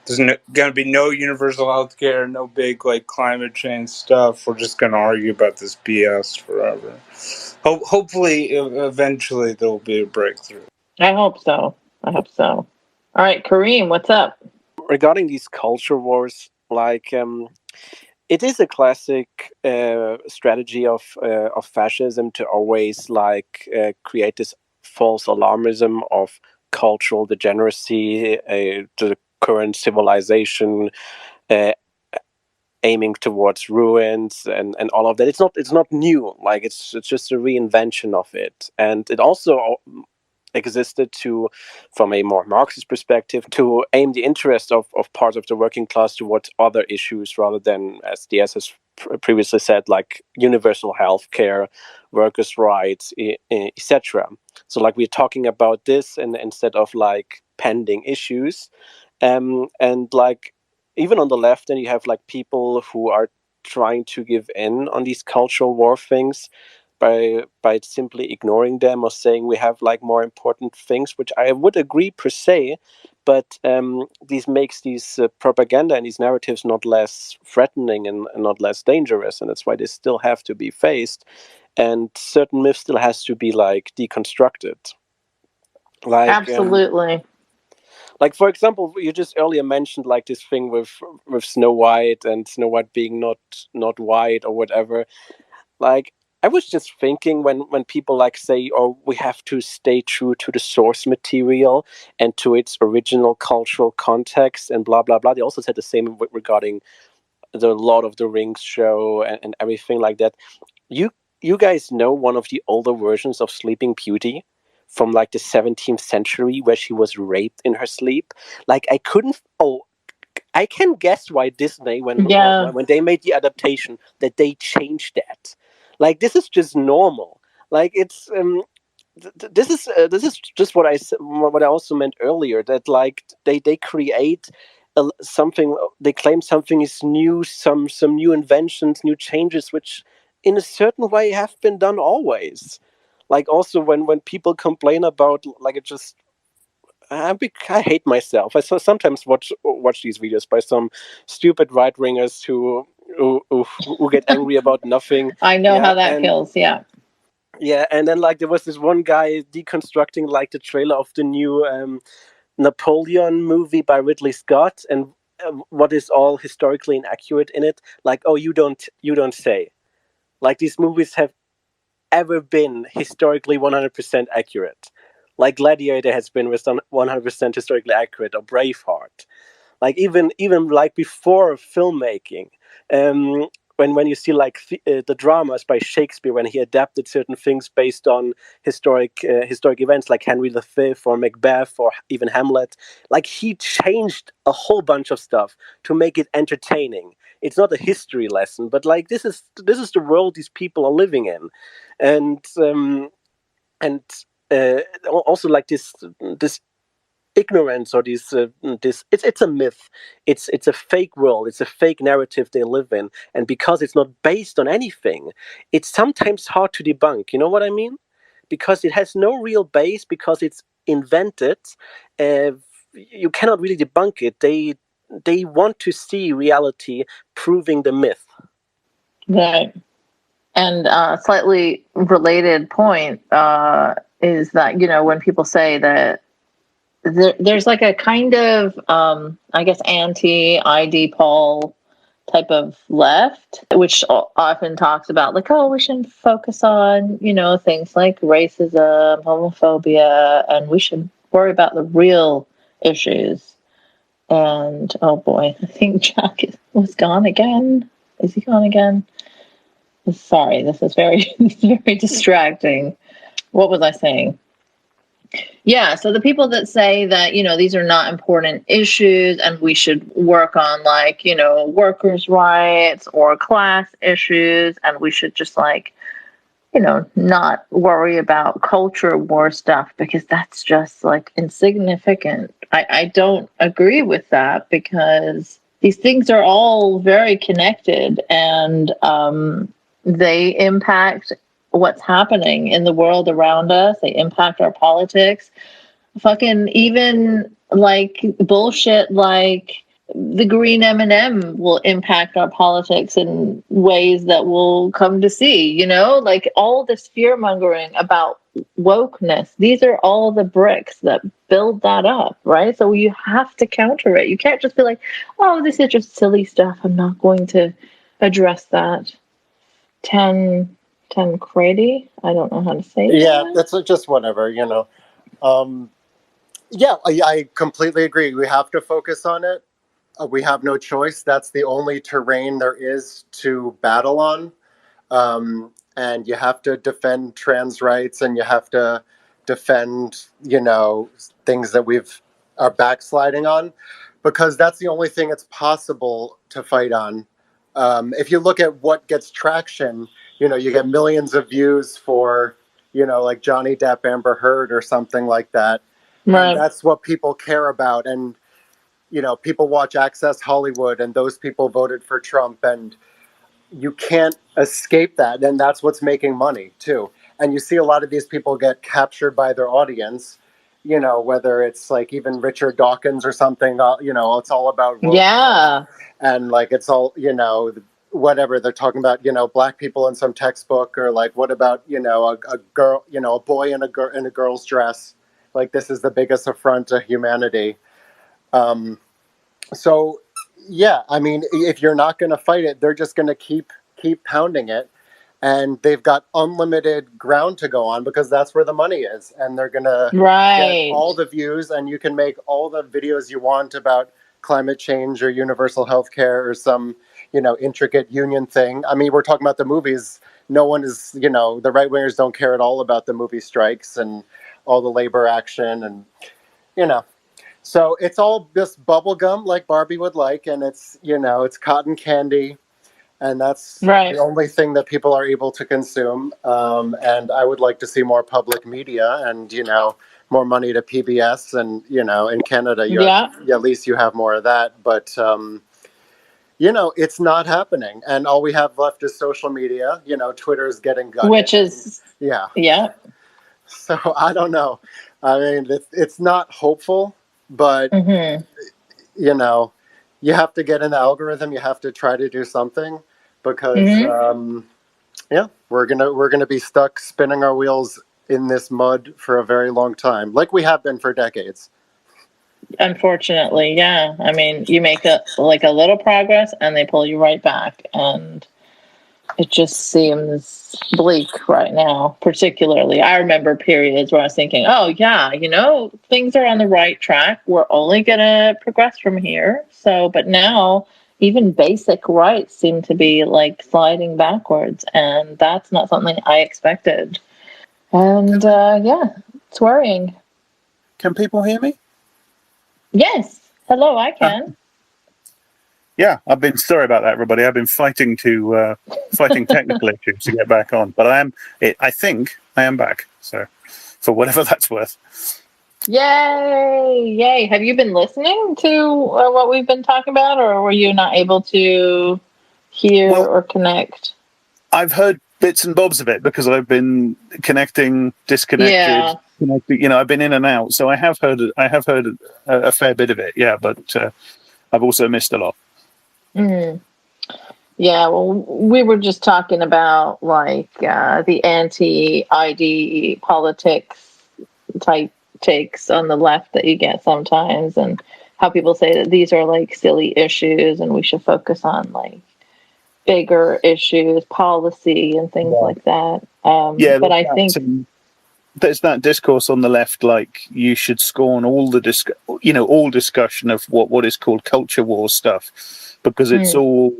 going to be no universal health care, no big like climate change stuff. We're just going to argue about this BS forever. Hopefully, eventually, there will be a breakthrough. I hope so. All right, Kareem, what's up? Regarding these culture wars, it is a classic strategy of fascism to always create this false alarmism of cultural degeneracy, the current civilization aiming towards ruins and all of that. It's not new. Like it's just a reinvention of it, and it also existed from a more Marxist perspective, to aim the interest of parts of the working class towards other issues rather than, as DS has previously said, like universal health care, workers' rights, etc. So like we're talking about this and instead of like pending issues. And like even on the left, then you have like people who are trying to give in on these cultural war things by simply ignoring them or saying we have like more important things, which I would agree per se, but this makes these propaganda and these narratives not less threatening and not less dangerous, and that's why they still have to be faced, and certain myths still has to be like deconstructed. Like absolutely. Like for example, you just earlier mentioned like this thing with Snow White and Snow White being not white or whatever. Like I was just thinking when people like say, oh, we have to stay true to the source material and to its original cultural context and blah, blah, blah. They also said the same regarding the Lord of the Rings show and everything like that. You guys know one of the older versions of Sleeping Beauty from like the 17th century where she was raped in her sleep? Like I can guess why Disney, when they made the adaptation, that they changed that. Like this is just normal. Like it's this is just what I also meant earlier, that like they create something, they claim something is new, some new inventions, new changes, which in a certain way have been done always. Like also when people complain about like it just. I hate myself. I sometimes watch these videos by some stupid right wingers who get angry about nothing. I know how that feels. Yeah. Yeah, and then like there was this one guy deconstructing like the trailer of the new Napoleon movie by Ridley Scott, and what is all historically inaccurate in it. Like, oh, you don't say. Like these movies have ever been historically 100% accurate. Like Gladiator has been 100% historically accurate, or Braveheart. Like even like before filmmaking, when you see like the dramas by Shakespeare, when he adapted certain things based on historic events like Henry V or Macbeth or even Hamlet, like he changed a whole bunch of stuff to make it entertaining. It's not a history lesson, but like this is the world these people are living in, and and also like this ignorance, or this it's a myth, it's a fake world, it's a fake narrative they live in, and because it's not based on anything, it's sometimes hard to debunk. You know what I mean? Because it has no real base, because it's invented. uh, you cannot really debunk it. They want to see reality proving the myth. Right. And slightly related point is that, when people say that there's like a kind of, I guess, anti-ID Paul type of left, which often talks about like, oh, we shouldn't focus on, things like racism, homophobia, and we should worry about the real issues. And oh boy, I think Jack was gone again. Is he gone again? Sorry, this is very distracting. What was I saying? Yeah, so the people that say that, these are not important issues and we should work on like, workers' rights or class issues, and we should just like, not worry about culture war stuff because that's just like insignificant. I don't agree with that, because these things are all very connected, and they impact what's happening in the world around us. They impact our politics. Fucking even like bullshit like the green M&M will impact our politics in ways that we'll come to see, like all this fear mongering about wokeness. These are all the bricks that build that up, right? So you have to counter it. You can't just be like, oh, this is just silly stuff, I'm not going to address that. 10 Crady? I don't know how to say Yeah, that. that's just whatever, Yeah, I completely agree. We have to focus on it. We have no choice. That's the only terrain there is to battle on. And you have to defend trans rights, and you have to defend, things that are backsliding on, because that's the only thing it's possible to fight on. If you look at what gets traction, you get millions of views for, like Johnny Depp, Amber Heard, or something like that. And Right. that's what people care about. And, people watch Access Hollywood, and those people voted for Trump, and you can't escape that. And that's what's making money too. And you see a lot of these people get captured by their audience, whether it's like even Richard Dawkins or something, it's all about wokeness. Yeah. And like, it's all, whatever they're talking about, black people in some textbook, or like, what about, a girl, a boy in a girl's dress. Like, this is the biggest affront to humanity. So, yeah, I mean, if you're not going to fight it, they're just going to keep pounding it, and they've got unlimited ground to go on, because that's where the money is, and they're going to get all the views, and you can make all the videos you want about climate change or universal health care or some, intricate union thing. I mean, we're talking about the movies. No one is, the right wingers don't care at all about the movie strikes and all the labor action, and, so it's all just bubble gum like Barbie would like, and it's, it's cotton candy, and that's Right. the only thing that people are able to consume. And I would like to see more public media, and, more money to PBS, and, in Canada, at least you have more of that. But, it's not happening. And all we have left is social media. Twitter is getting gutted. Which is, yeah. So I don't know. I mean, it's not hopeful. But, you have to get in the algorithm. You have to try to do something, because, we're gonna be stuck spinning our wheels in this mud for a very long time, like we have been for decades. Unfortunately, yeah. I mean, you make a little progress, and they pull you right back, and it just seems bleak right now. Particularly, I remember periods where I was thinking, "Oh yeah, things are on the right track. We're only gonna progress from here." So, but now, even basic rights seem to be like sliding backwards, and that's not something I expected. And yeah, it's worrying. Can people hear me? Yes. Hello, I can. Yeah, I've been sorry about that, everybody. I've been fighting technical issues to get back on, but I think I am back. So, for whatever that's worth. Yay! Have you been listening to what we've been talking about, or were you not able to hear or connect? I've heard bits and bobs of it because I've been connecting, disconnected. Yeah. I've been in and out, so I have heard a fair bit of it. Yeah, but I've also missed a lot. Mm. Yeah, well, we were just talking about like the anti-ID politics type takes on the left that you get sometimes, and how people say that these are like silly issues and we should focus on like bigger issues, policy and things like that. But I think there's that discourse on the left, like you should scorn all the all discussion of what is called culture war stuff, because it's all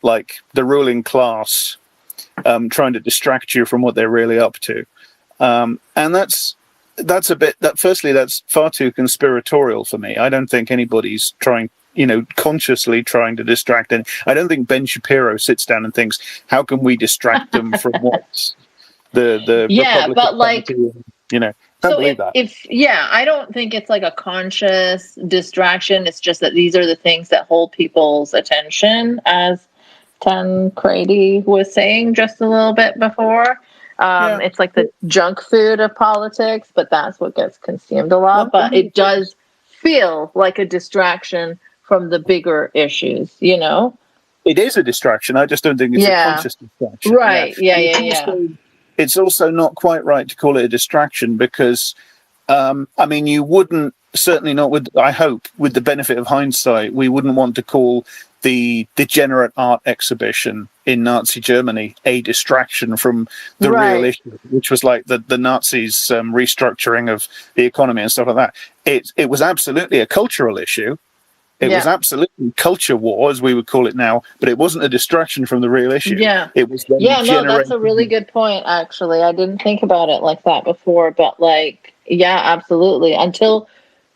like the ruling class trying to distract you from what they're really up to, and that's a bit firstly that's far too conspiratorial for me. I don't think anybody's trying consciously trying to distract, and I don't think Ben Shapiro sits down and thinks, how can we distract them from what's the Republican but like don't believe that. I don't think it's like a conscious distraction. It's just that these are the things that hold people's attention, as Tancredi was saying just a little bit before. It's like the junk food of politics, but that's what gets consumed a lot. But it does feel like a distraction from the bigger issues, It is a distraction. I just don't think it's a conscious distraction. Right. Yeah. It's also not quite right to call it a distraction because, you wouldn't, certainly not with, I hope, with the benefit of hindsight, we wouldn't want to call the degenerate art exhibition in Nazi Germany a distraction from the real issue, which was like the Nazis' restructuring of the economy and stuff like that. It was absolutely a cultural issue. It was absolutely culture war, as we would call it now, but it wasn't a distraction from the real issue. Yeah. It was that's a really good point, actually. I didn't think about it like that before, but absolutely. Until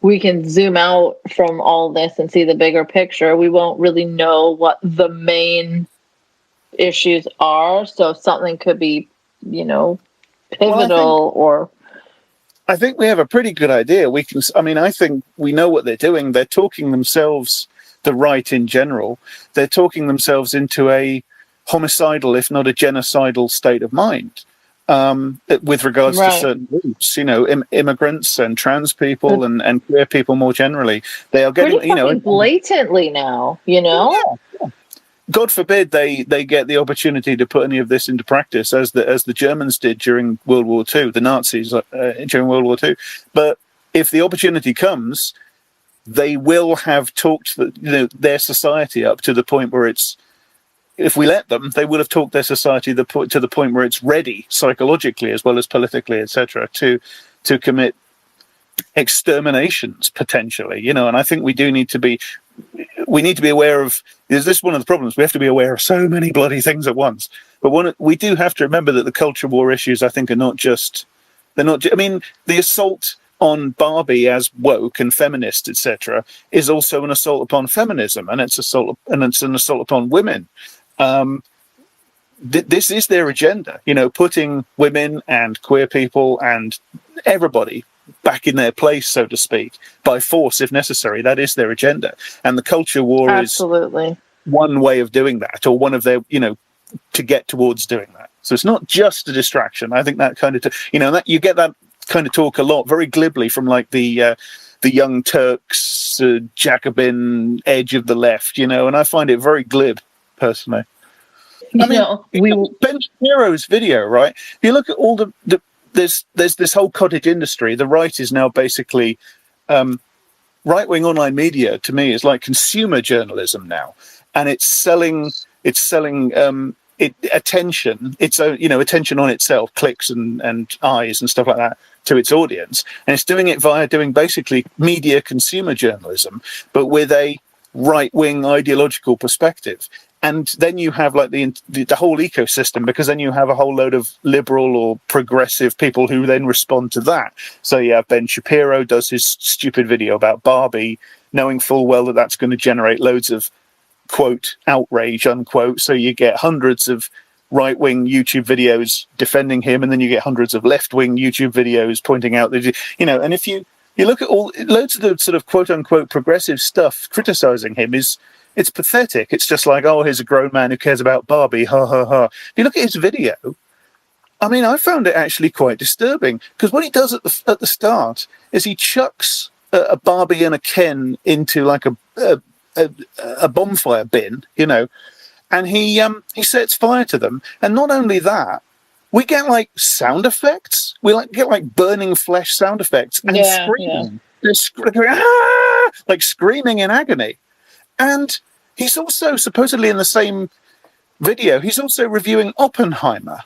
we can zoom out from all this and see the bigger picture, we won't really know what the main issues are. So something could be, pivotal or... I think we have a pretty good idea. I think we know what they're doing. They're talking themselves, the right in general, they're talking themselves into a homicidal, if not a genocidal state of mind with regards to certain groups, immigrants and trans people and queer people more generally. They are getting, blatantly now, Yeah. God forbid they get the opportunity to put any of this into practice, as the Germans did during World War II, the Nazis during World War II. But if the opportunity comes, they will have talked their society up to the point where it's. If we let them, they will have talked their society to the point where it's ready psychologically as well as politically, etc., to commit exterminations potentially. And I think we need to be aware of. Is this one of the problems? We have to be aware of so many bloody things at once. But we do have to remember that the culture war issues, I think, are not just. They're not. The assault on Barbie as woke and feminist, etc., is also an assault upon feminism, and it's an assault upon women. This is their agenda. Putting women and queer people and everybody back in their place, so to speak, by force if necessary. That is their agenda, and the culture war is one way of doing that, or one of their to get towards doing that. So it's not just a distraction. I think that kind of that you get that kind of talk a lot, very glibly, from like the Young Turks, Jacobin edge of the left, and I find it very glib personally. Ben Shapiro's video, right? If you look at all there's this whole cottage industry. The right is now basically right-wing online media. To me, is like consumer journalism now, and it's selling attention. It's attention on itself, clicks and eyes and stuff like that to its audience, and it's doing it via doing basically media consumer journalism, but with a right-wing ideological perspective. And then you have like the whole ecosystem, because then you have a whole load of liberal or progressive people who then respond to that. So you have Ben Shapiro does his stupid video about Barbie, knowing full well that that's going to generate loads of, quote, outrage, unquote. So you get hundreds of right-wing YouTube videos defending him, and then you get hundreds of left-wing YouTube videos pointing out that, and if you look at loads of the sort of quote-unquote progressive stuff criticizing him, it's pathetic. It's just like, oh, here's a grown man who cares about Barbie, ha ha ha. If you look at his video, I mean, I found it actually quite disturbing, because what he does at the start is he chucks a Barbie and a Ken into like a bonfire bin, and he sets fire to them. And not only that, we get like sound effects. We get like burning flesh sound effects and screaming. They're like screaming in agony. And he's also supposedly in the same video, he's also reviewing Oppenheimer.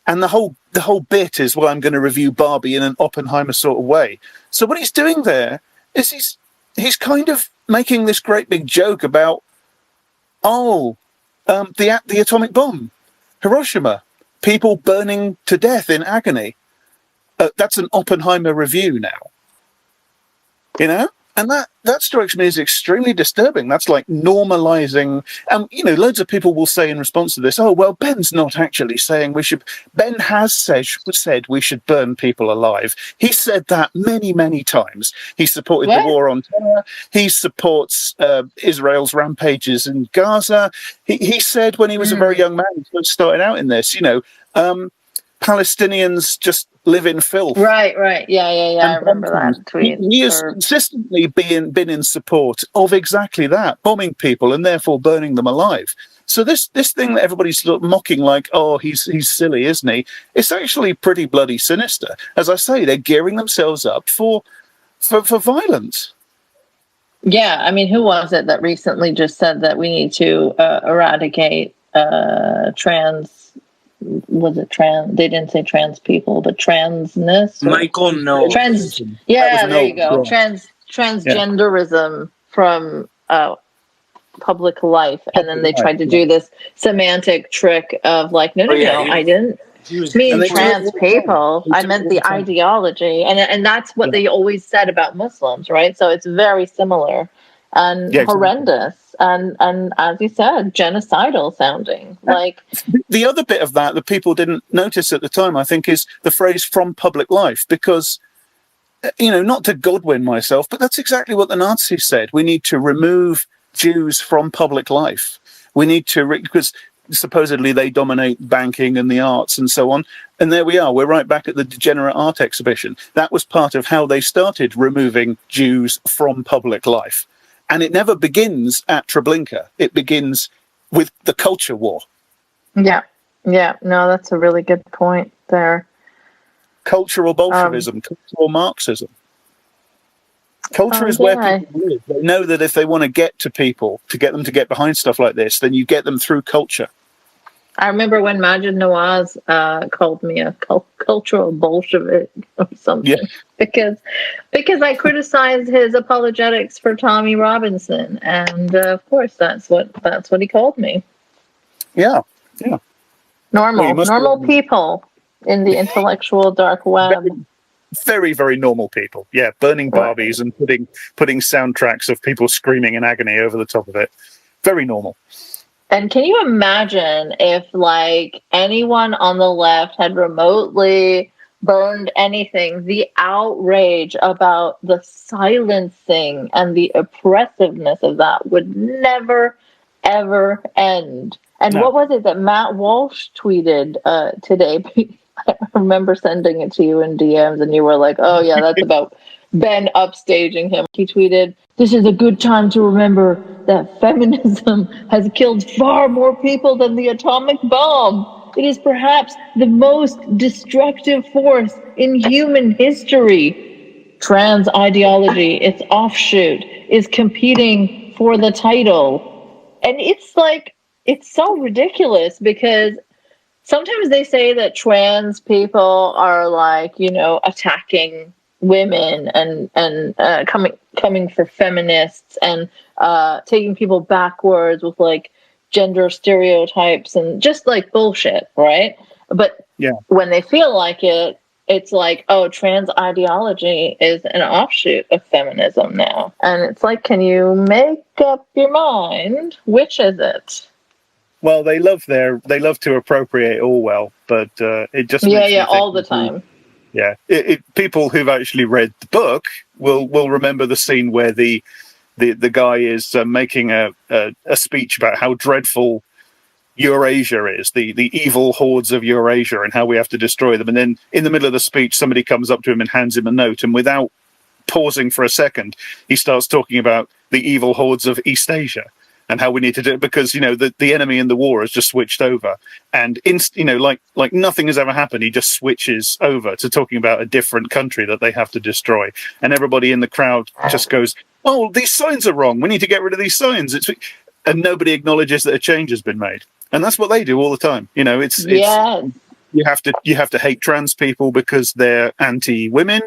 And the whole bit is, well, I'm going to review Barbie in an Oppenheimer sort of way. So what he's doing there is he's kind of making this great big joke about, the atomic bomb, Hiroshima, people burning to death in agony. That's an Oppenheimer review now. And that strikes me as extremely disturbing. That's like normalizing. Loads of people will say in response to this, oh, well, Ben's not actually saying we should. Ben has said we should burn people alive. He said that many, many times. He supported the war on terror. He supports Israel's rampages in Gaza. He said when he was a very young man, he first started out in this, Palestinians just live in filth. Right. Yeah. I remember that tweet. He has consistently been in support of exactly that, bombing people and therefore burning them alive. So this thing that everybody's sort of mocking, like, oh, he's silly, isn't he? It's actually pretty bloody sinister. As I say, they're gearing themselves up for violence. Yeah, I mean, who was it that recently just said that we need to eradicate trans? Was it trans? They didn't say trans people, but transness. Michael, no. Trans. Yeah, there you go. Transgenderism from public life, and then they tried to do this semantic trick of like, no, I didn't mean trans people. I meant the ideology, and that's what they always said about Muslims, right? So it's very similar and horrendous. And as you said, genocidal sounding. Like the other bit of that people didn't notice at the time, I think, is the phrase "from public life," because not to Godwin myself, but that's exactly what the Nazis said. We need to remove Jews from public life. We need to, because supposedly they dominate banking and the arts and so on. And there we are. We're right back at the degenerate art exhibition. That was part of how they started removing Jews from public life. And it never begins at Treblinka. It begins with the culture war. Yeah. No, that's a really good point there. Cultural Bolshevism, cultural Marxism. Culture is where people live. They know that if they want to get to people, to get them to get behind stuff like this, then you get them through culture. I remember when Majid Nawaz called me a cultural Bolshevik or something, because I criticized his apologetics for Tommy Robinson, and of course that's what he called me. Yeah. Normal people in the intellectual dark web. Very, very normal people. Yeah, burning Barbies and putting soundtracks of people screaming in agony over the top of it. Very normal. And can you imagine if, like, anyone on the left had remotely burned anything, the outrage about the silencing and the oppressiveness of that would never, ever end. And what was it that Matt Walsh tweeted today? I remember sending it to you in DMs, and you were like, oh, yeah, that's about Ben upstaging him. He tweeted, "This is a good time to remember that feminism has killed far more people than the atomic bomb. It is perhaps the most destructive force in human history. Trans ideology, its offshoot, is competing for the title." And it's like, it's so ridiculous, because sometimes they say that trans people are like, attacking women and coming for feminists and taking people backwards with like gender stereotypes and just like bullshit, right? But when they feel like it, it's like, oh, trans ideology is an offshoot of feminism now. And it's like, can you make up your mind? Which is it? Well, they love to appropriate Orwell, but it just makes me think all the time. Yeah, people who've actually read the book will remember the scene where the guy is making a speech about how dreadful Eurasia is, the evil hordes of Eurasia, and how we have to destroy them. And then in the middle of the speech, somebody comes up to him and hands him a note, and without pausing for a second, he starts talking about the evil hordes of East Asia and how we need to do it because, you know, the enemy in the war has just switched over. And, like nothing has ever happened, he just switches over to talking about a different country that they have to destroy. And everybody in the crowd just goes, oh, these signs are wrong. We need to get rid of these signs. And nobody acknowledges that a change has been made. And that's what they do all the time. You know, it's you have to hate trans people because they're anti-women,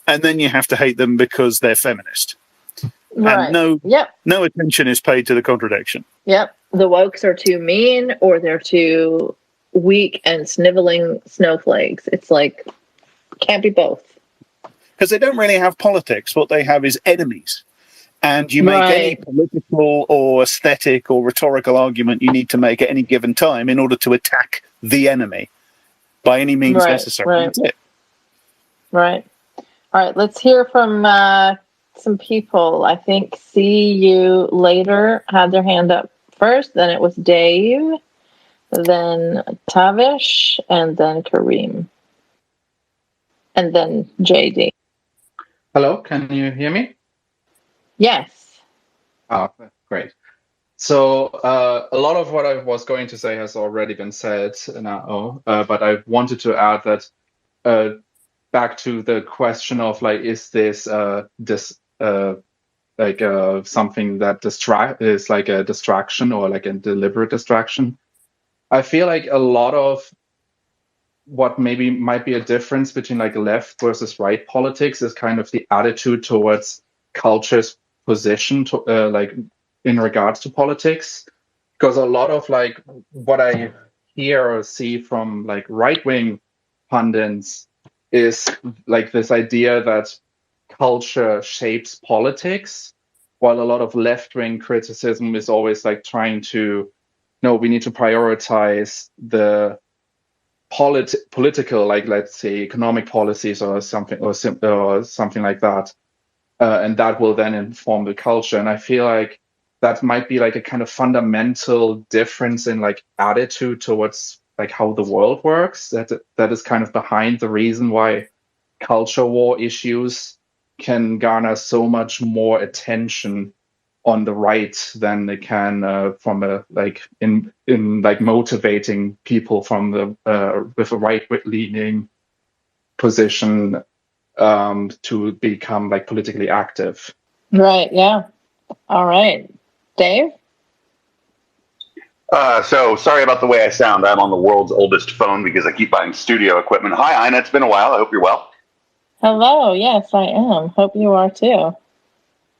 and then you have to hate them because they're feminist. Right. And no attention is paid to the contradiction. Yep. The wokes are too mean, or they're too weak and sniveling snowflakes. It's like, can't be both. Because they don't really have politics. What they have is enemies. And you make any political or aesthetic or rhetorical argument you need to make at any given time in order to attack the enemy by any means necessary. That's it. Right. All right. Let's hear from some people. I think See You Later had their hand up first. Then it was Dave. Then Tavish. And then Kareem. And then JD. Hello. Can you hear me? Yes. Oh, great. So a lot of what I was going to say has already been said now, but I wanted to add that back to the question of like, is this something that is like a distraction or like a deliberate distraction? I feel like a lot of what maybe might be a difference between like left versus right politics is kind of the attitude towards culture's position to, like in regards to politics, because a lot of like what I hear or see from like right-wing pundits is like this idea that culture shapes politics, while a lot of left-wing criticism is always like trying to, no, we need to prioritize the political, like let's say economic policies or something like that. And that will then inform the culture. And I feel like that might be like a kind of fundamental difference in like attitude towards like how the world works. That is kind of behind the reason why culture war issues can garner so much more attention on the right than they can from a like in like motivating people from the with a right-leaning position to become like politically active. Right. Yeah. All right. Dave? So sorry about the way I sound. I'm on the world's oldest phone because I keep buying studio equipment. Hi, Eiynah. It's been a while. I hope you're well. Hello. Yes, I am. Hope you are too.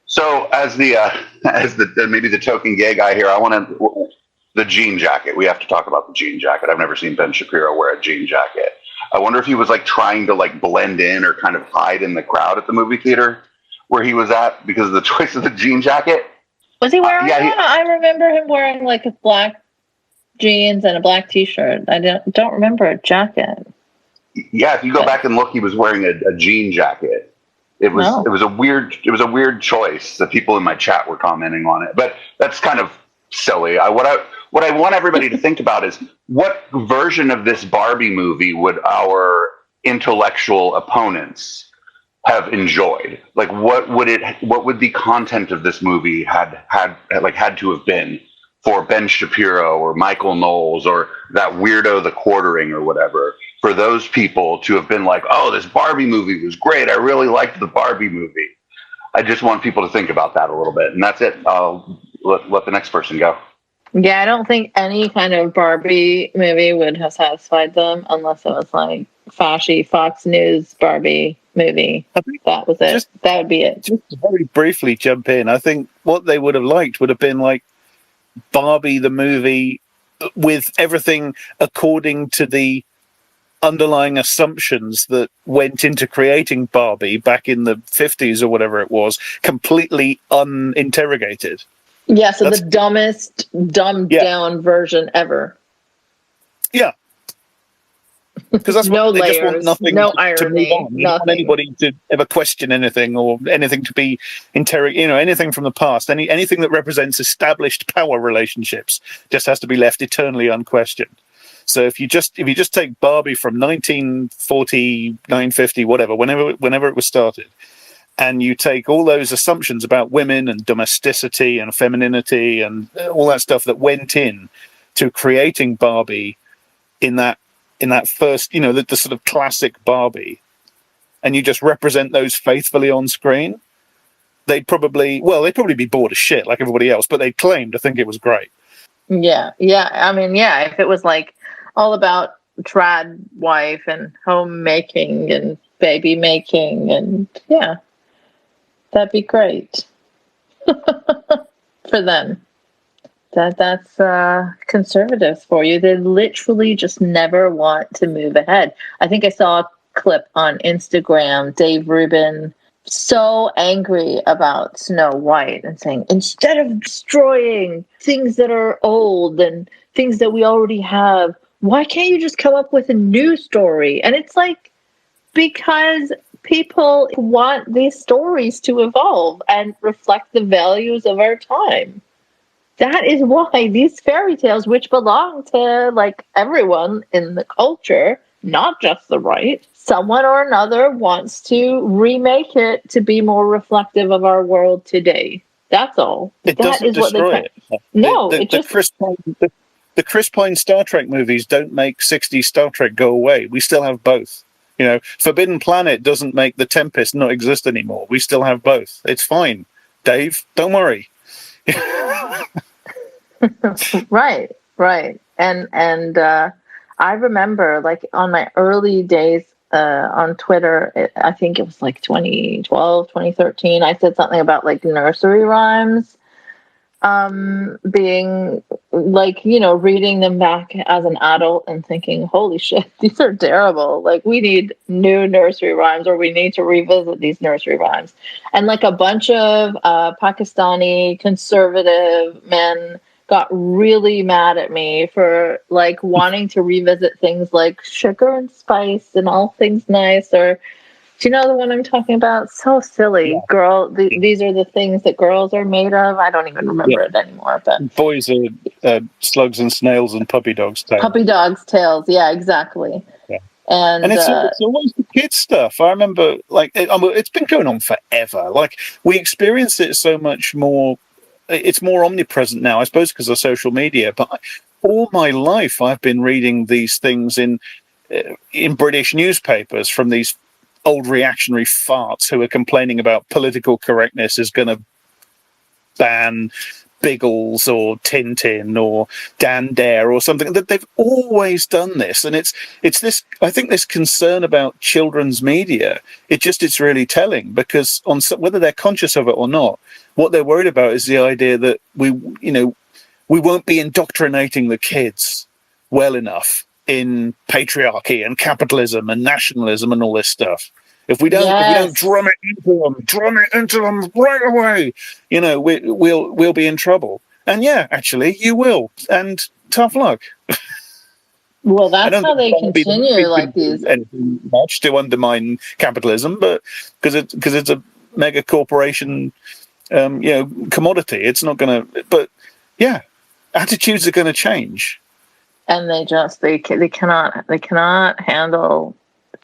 So as the maybe the token gay guy here, I want the jean jacket. We have to talk about the jean jacket. I've never seen Ben Shapiro wear a jean jacket. I wonder if he was like trying to like blend in or kind of hide in the crowd at the movie theater where he was at because of the choice of the jean jacket. Was he wearing one? I remember him wearing like a black jeans and a black T-shirt. I don't remember a jacket. Yeah, if you go back and look, he was wearing a jean jacket. It was a weird choice. The people in my chat were commenting on it, but that's kind of silly. What I want everybody to think about is what version of this Barbie movie would our intellectual opponents have enjoyed? Like, what would the content of this movie had to have been for Ben Shapiro or Michael Knowles or that weirdo The Quartering or whatever? For those people to have been like, oh, this Barbie movie was great. I really liked the Barbie movie. I just want people to think about that a little bit, and that's it. I'll let the next person go. Yeah, I don't think any kind of Barbie movie would have satisfied them unless it was like fashy Fox News Barbie movie. I think that was it. That would be it. Just to very briefly jump in, I think what they would have liked would have been like Barbie the movie with everything according to the underlying assumptions that went into creating Barbie back in the 50s or whatever it was, completely uninterrogated. Yeah, so the dumbest, dumbed down version ever. Yeah. Because that's no what they layers, just want nothing no to irony, move on. They don't want anybody to ever question anything or anything to be anything from the past. Anything that represents established power relationships just has to be left eternally unquestioned. So if you just take Barbie from 1940, 1950, whatever, whenever it was started, and you take all those assumptions about women and domesticity and femininity and all that stuff that went in to creating Barbie in that first, the sort of classic Barbie, and you just represent those faithfully on screen, they'd probably be bored as shit like everybody else, but they'd claim to think it was great. Yeah. I mean, yeah, if it was like all about trad wife and homemaking and baby making, and yeah, that'd be great for them. That's conservatives for you. They literally just never want to move ahead. I think I saw a clip on Instagram, Dave Rubin so angry about Snow White and saying, instead of destroying things that are old and things that we already have, why can't you just come up with a new story? And it's like, because people want these stories to evolve and reflect the values of our time. That is why these fairy tales, which belong to like everyone in the culture, not just the right, someone or another wants to remake it to be more reflective of our world today. That's all. It doesn't destroy it. No, the Chris Pine Star Trek movies don't make 60s Star Trek go away. We still have both. Forbidden Planet doesn't make The Tempest not exist anymore. We still have both. It's fine. Dave, don't worry. Right. And I remember, like, on my early days on Twitter, I think it was like 2012, 2013, I said something about like nursery rhymes being like, reading them back as an adult and thinking, holy shit, these are terrible. Like, we need new nursery rhymes, or we need to revisit these nursery rhymes. And like a bunch of Pakistani conservative men got really mad at me for like wanting to revisit things like Sugar and Spice and All Things Nice, or do you know the one I'm talking about? So silly. Yeah. Girl, these are the things that girls are made of. I don't even remember it anymore. But boys are slugs and snails and puppy dogs' tails. Puppy dogs' tails, yeah, exactly. Yeah. And it's always the kids' stuff. I remember, like, it's been going on forever. Like, we experience it so much more. It's more omnipresent now, I suppose, because of social media. But all my life, I've been reading these things in British newspapers from these old reactionary farts who are complaining about political correctness is going to ban Biggles or Tintin or Dan Dare or something. That they've always done this, and it's this. I think this concern about children's media. It's really telling, because whether they're conscious of it or not, what they're worried about is the idea that we won't be indoctrinating the kids well enough in patriarchy and capitalism and nationalism and all this stuff. If we don't drum it into them right away, we'll be in trouble. And yeah, actually, you will. And tough luck. Well, that's how they continue, like these. Anything much to undermine capitalism, but because it's a mega corporation, commodity, it's not going to. But yeah, attitudes are going to change. And they cannot handle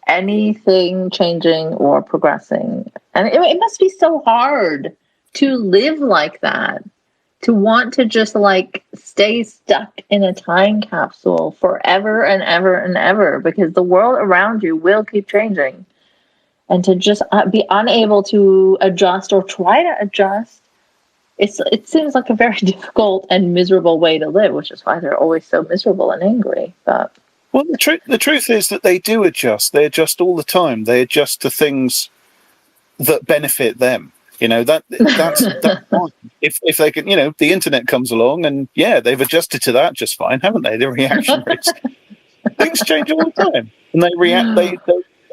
anything changing or progressing. And it must be so hard to live like that, to want to just like stay stuck in a time capsule forever and ever and ever, because the world around you will keep changing. And to just be unable to adjust or try to adjust, it seems like a very difficult and miserable way to live, which is why they're always so miserable and angry. But Well, the truth is that they do adjust. They adjust all the time. They adjust to things that benefit them. That's fine. If they can, the internet comes along and they've adjusted to that just fine, haven't they? The reaction rates, things change all the time, and they react. They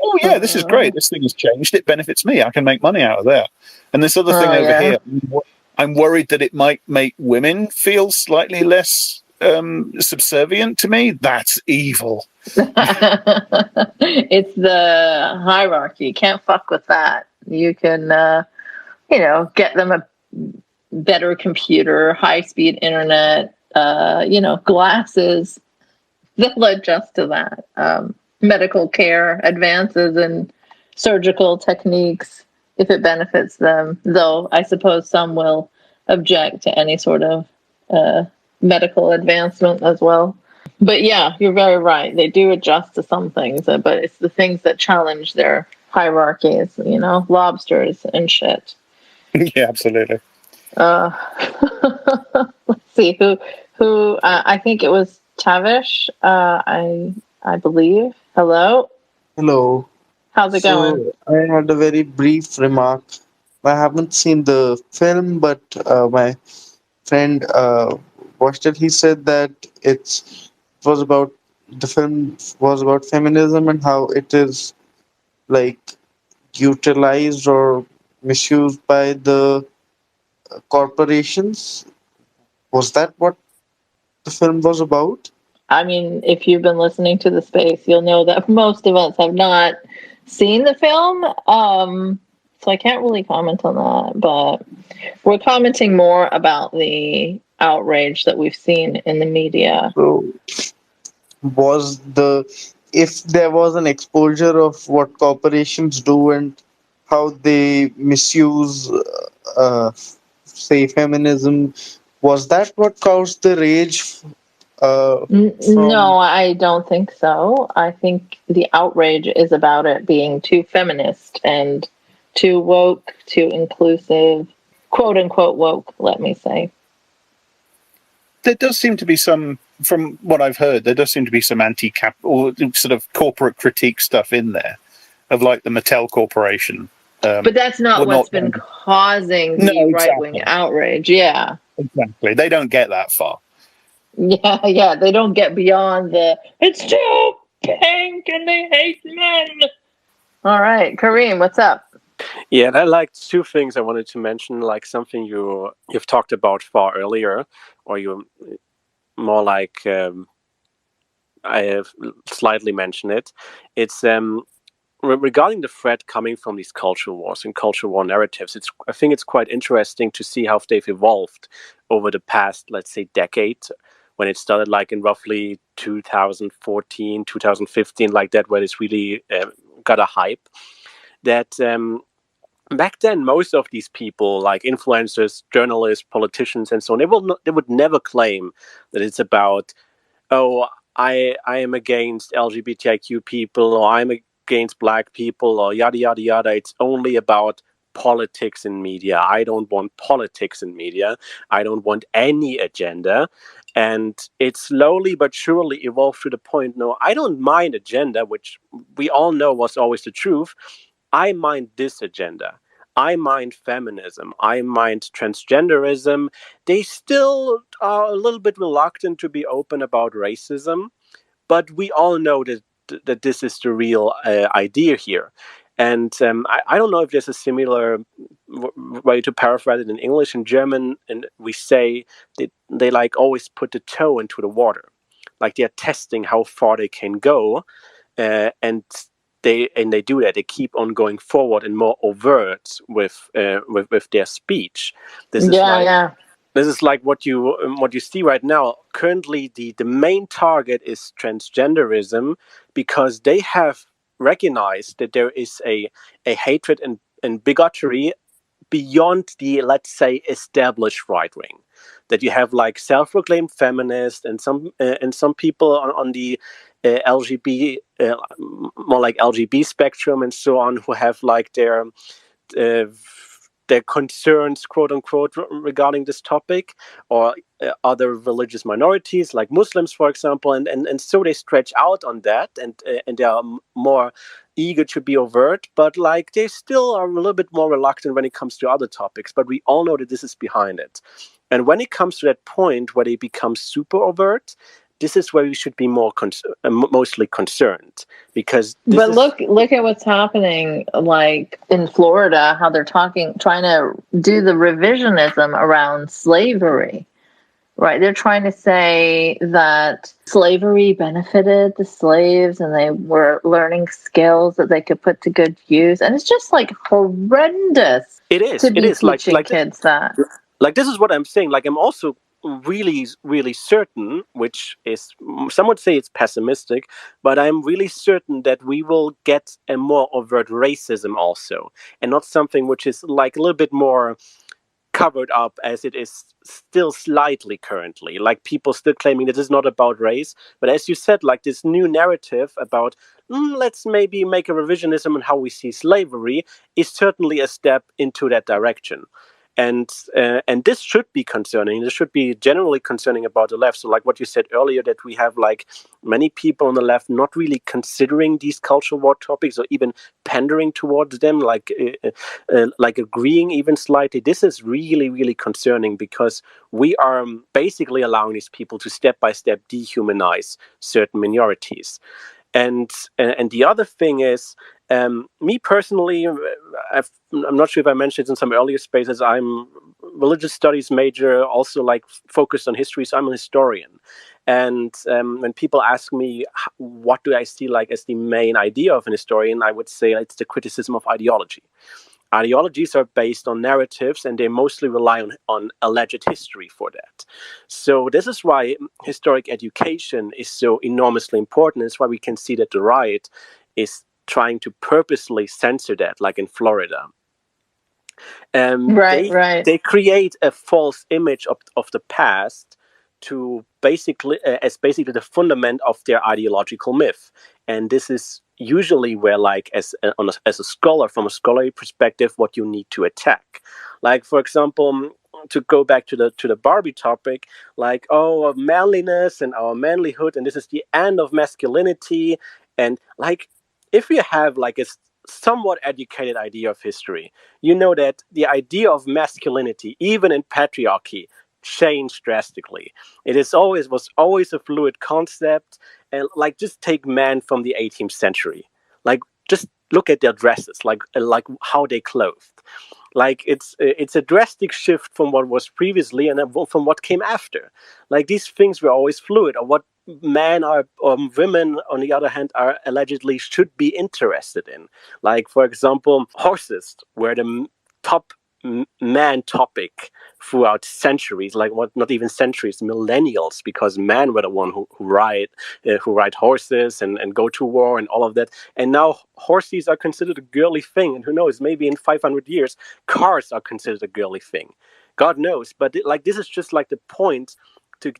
oh yeah, this is great. This thing has changed. It benefits me. I can make money out of that. And this other thing over here, I'm worried that it might make women feel slightly less subservient to me. That's evil. It's the hierarchy. You can't fuck with that. You can, get them a better computer, high-speed internet, glasses. They'll adjust to that. Medical care, advances in surgical techniques, if it benefits them. Though I suppose some will object to any sort of medical advancement as well. But yeah, you're very right. They do adjust to some things, but it's the things that challenge their hierarchies, lobsters and shit. Yeah, absolutely. Let's see who. I think it was Tavish. I believe. Hello. Hello. How's it going? I had a very brief remark. I haven't seen the film, but my friend watched it. He said that the film was about feminism and how it is like utilized or misused by the corporations. Was that what the film was about? I mean, if you've been listening to the space, you'll know that most of us have not seen the film. So I can't really comment on that, but we're commenting more about the outrage that we've seen in the media. So if there was an exposure of what corporations do and how they misuse, say, feminism, was that what caused the rage? No, I don't think so. I think the outrage is about it being too feminist and too woke, too inclusive, quote unquote woke, let me say. There does seem to be some, from what I've heard, there does seem to be some anti-cap or sort of corporate critique stuff in there of like the Mattel Corporation. But that's not what's been causing the right-wing outrage. Yeah. Exactly. They don't get that far. Yeah. They don't get beyond it's too pink and they hate men. All right. Kareem, what's up? Yeah, I like two things I wanted to mention, like something you've talked about far earlier, or you more like I have slightly mentioned it. It's regarding the threat coming from these culture wars and culture war narratives. I think it's quite interesting to see how they've evolved over the past, let's say, decade, when it started like in roughly 2014, 2015, like that, where this really got a hype. That back then, most of these people, like influencers, journalists, politicians, and so on, they would never claim that it's about, oh, I am against LGBTIQ people, or I'm against black people, or yada, yada, yada. It's only about politics in media. I don't want politics in media. I don't want any agenda. And it slowly but surely evolved to the point, no, I don't mind agenda, which we all know was always the truth. I mind this agenda. I mind feminism. I mind transgenderism. They still are a little bit reluctant to be open about racism, but we all know that this is the real idea here. And I don't know if there's a similar way to paraphrase it in English. In German, and we say they like always put the toe into the water, like they're testing how far they can go, and they do that. They keep on going forward and more overt with their speech. This is like what you see right now. Currently, the main target is transgenderism, because they have recognized that there is a hatred and bigotry beyond the, let's say, established right wing. That you have like self-proclaimed feminists and some people on the LGBT, more like LGBT spectrum and so on, who have like their their concerns, quote unquote, regarding this topic, or other religious minorities like Muslims, for example, and so they stretch out on that, and they are more eager to be overt, but like they still are a little bit more reluctant when it comes to other topics. But we all know that this is behind it, and when it comes to that point where they become super overt, this is where we should be more mostly concerned, because look at what's happening, like in Florida, how they're trying to do the revisionism around slavery, right? They're trying to say that slavery benefited the slaves and they were learning skills that they could put to good use, and it's just like horrendous. It is teaching kids that. Like, this is what I'm saying. Like, I'm also really, really certain, which is, some would say it's pessimistic, but I'm really certain that we will get a more overt racism also, and not something which is like a little bit more covered up as it is still slightly currently. Like, people still claiming that it's not about race, but as you said, like this new narrative about let's maybe make a revisionism on how we see slavery is certainly a step into that direction. And this should be concerning. This should be generally concerning about the left. So, like what you said earlier, that we have like many people on the left not really considering these cultural war topics or even pandering towards them, like agreeing even slightly. This is really, really concerning, because we are basically allowing these people to step by step dehumanize certain minorities. And the other thing is, me personally, I'm not sure if I mentioned it in some earlier spaces, I'm religious studies major, also like focused on history, so I'm a historian. And when people ask me what do I see like as the main idea of an historian, I would say it's the criticism of ideology. Ideologies are based on narratives, and they mostly rely on alleged history for that. So this is why historic education is so enormously important. It's why we can see that the right is trying to purposely censor that, like in Florida. They create a false image of the past to basically as basically the fundament of their ideological myth, and this is usually where, like, as a scholar, from a scholarly perspective, what you need to attack. Like, for example, to go back to the Barbie topic, like, manliness and our manlyhood, and this is the end of masculinity, and like, if you have like a somewhat educated idea of history, you know that the idea of masculinity, even in patriarchy, changed drastically. Was always a fluid concept, and like, just take men from the 18th century, like, just look at their dresses, like how they clothed. Like, it's a drastic shift from what was previously and from what came after. Like, these things were always fluid, or what men or women, on the other hand, are allegedly should be interested in. Like, for example, horses were the top man topic throughout centuries, like not even centuries, millennials, because men were the one who ride horses and go to war and all of that. And now horses are considered a girly thing, and who knows, maybe in 500 years cars are considered a girly thing. God knows. But like, this is just like the point to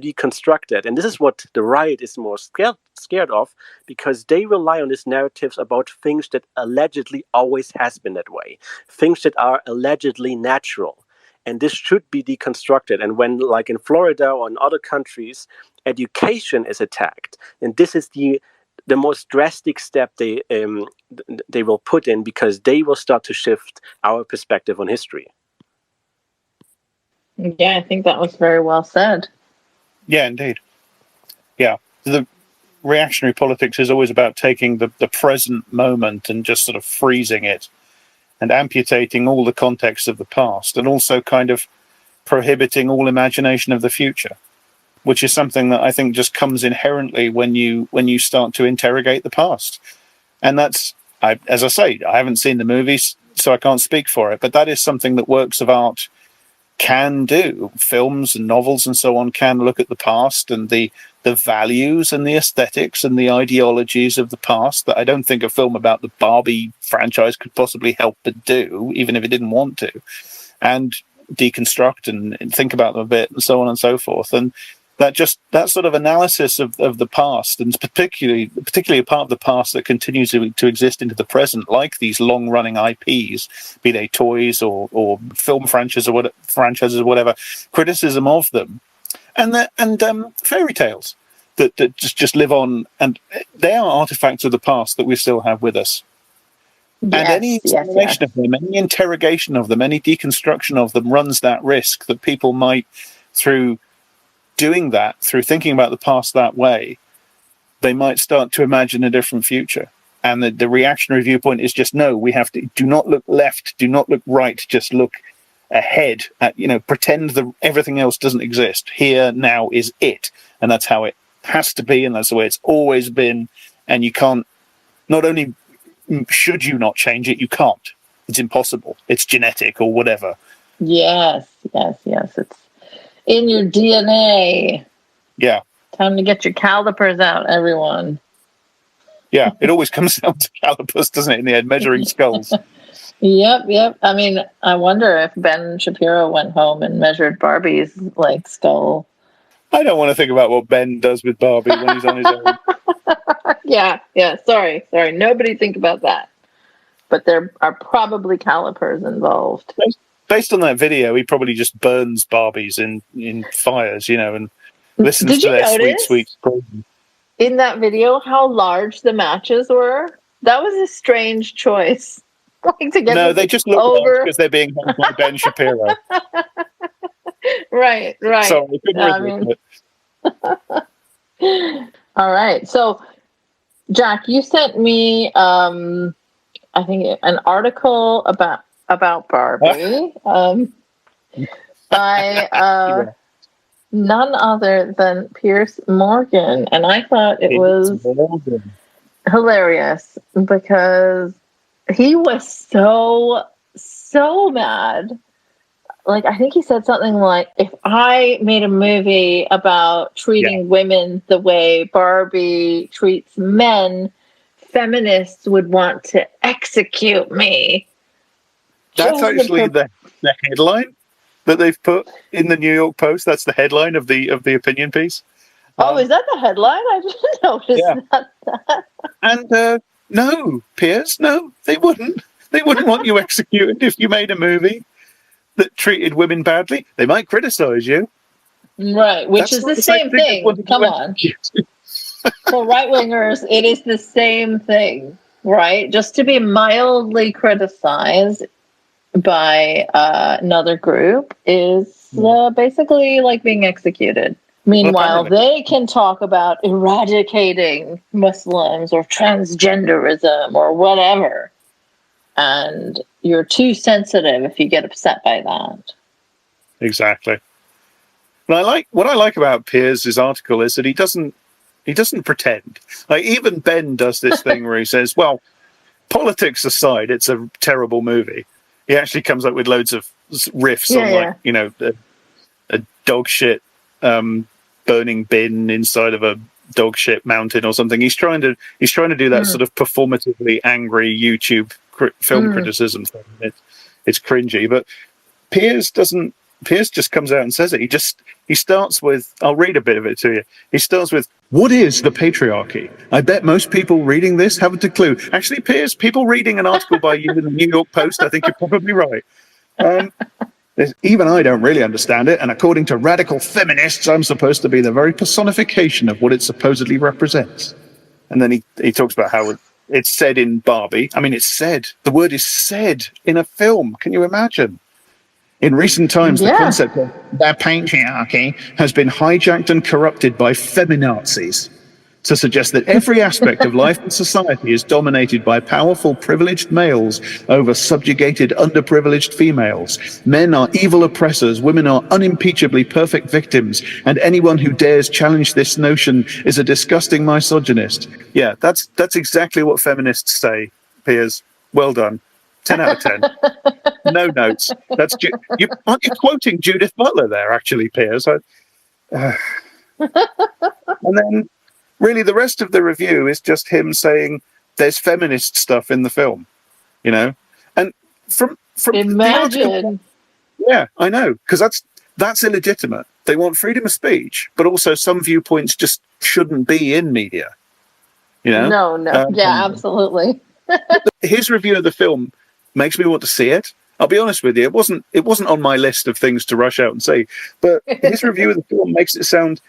deconstruct it. And this is what the right is more scared of, because they rely on these narratives about things that allegedly always has been that way, things that are allegedly natural. And this should be deconstructed. And when, like in Florida or in other countries, education is attacked, and this is the most drastic step they will put in, because they will start to shift our perspective on history. Yeah, I think that was very well said. Yeah, indeed. Yeah. The reactionary politics is always about taking the present moment and just sort of freezing it and amputating all the context of the past, and also kind of prohibiting all imagination of the future, which is something that I think just comes inherently when you start to interrogate the past. And that's, as I say, I haven't seen the movies, so I can't speak for it, but that is something that works of art can do. Films and novels and so on can look at the past and the values and the aesthetics and the ideologies of the past that I don't think a film about the Barbie franchise could possibly help but do, even if it didn't want to, and deconstruct and think about them a bit and so on and so forth. And that sort of analysis of the past, and particularly a part of the past that continues to exist into the present, like these long running IPs, be they toys or film franchises or whatever, criticism of them, and fairy tales that just live on, and they are artifacts of the past that we still have with us. And any explanation of them, any interrogation of them, any deconstruction of them runs that risk that people might, through doing that, through thinking about the past that way, they might start to imagine a different future. And the reactionary viewpoint is just, no, we have to, do not look left, do not look right, just look ahead, pretend that everything else doesn't exist. Here, now is it. And that's how it has to be, and that's the way it's always been. And you can't, not only should you not change it, you can't. It's impossible. It's genetic or whatever. Yes. It's in your DNA. Yeah. Time to get your calipers out, everyone. Yeah, it always comes down to calipers, doesn't it, in the end, measuring skulls. Yep. I mean, I wonder if Ben Shapiro went home and measured Barbie's, skull. I don't want to think about what Ben does with Barbie when he's on his own. Yeah. Sorry. Nobody think about that. But there are probably calipers involved. Based on that video, he probably just burns Barbies in fires, and listens to their sweet screams. In that video, how large the matches were? That was a strange choice. To get no, they just look over because they're being held by Ben Shapiro. Right. So all right. So, Jack, you sent me, I think, an article about Barbie by none other than Piers Morgan, and I thought it was hilarious because he was so mad. I think he said something like, if I made a movie about treating women the way Barbie treats men, feminists would want to execute me. That's actually the headline that they've put in the New York Post. That's the headline of the opinion piece. Is that the headline? I didn't notice that. And no, Piers, no, they wouldn't. They wouldn't want you executed if you made a movie that treated women badly. They might criticize you. Right, which is the same thing. Come on. For right-wingers, it is the same thing, right? Just to be mildly criticized by another group is basically like being executed. Meanwhile, they can talk about eradicating Muslims or transgenderism or whatever. And you're too sensitive if you get upset by that. Exactly. And what I like about Piers' article is that he doesn't pretend. Even Ben does this thing where he says, well, politics aside, it's a terrible movie. He actually comes up with loads of riffs on a dog shit burning bin inside of a dog shit mountain or something. He's trying to do that sort of performatively angry YouTube film criticism thing. It's cringy, but Piers just comes out and says it. He starts with, I'll read a bit of it to you. He starts with, what is the patriarchy? I bet most people reading this haven't a clue. Actually, Piers, people reading an article by you in the New York Post, I think you're probably right. Even I don't really understand it, and according to radical feminists, I'm supposed to be the very personification of what it supposedly represents. And then he talks about how it's said in Barbie. I mean, the word is said in a film. Can you imagine? In recent times, the concept of the patriarchy has been hijacked and corrupted by feminazis to suggest that every aspect of life and society is dominated by powerful, privileged males over subjugated, underprivileged females. Men are evil oppressors, women are unimpeachably perfect victims, and anyone who dares challenge this notion is a disgusting misogynist. Yeah, that's exactly what feminists say, Piers. Well done. 10 out of 10. No notes. Aren't you quoting Judith Butler there, actually, Piers? And then, really, the rest of the review is just him saying there's feminist stuff in the film, and from imagine. Yeah, I know, because that's illegitimate. They want freedom of speech, but also some viewpoints just shouldn't be in media. You know? No. Yeah, absolutely. His review of the film makes me want to see it. I'll be honest with you, it wasn't on my list of things to rush out and see, but his review of the film makes it sound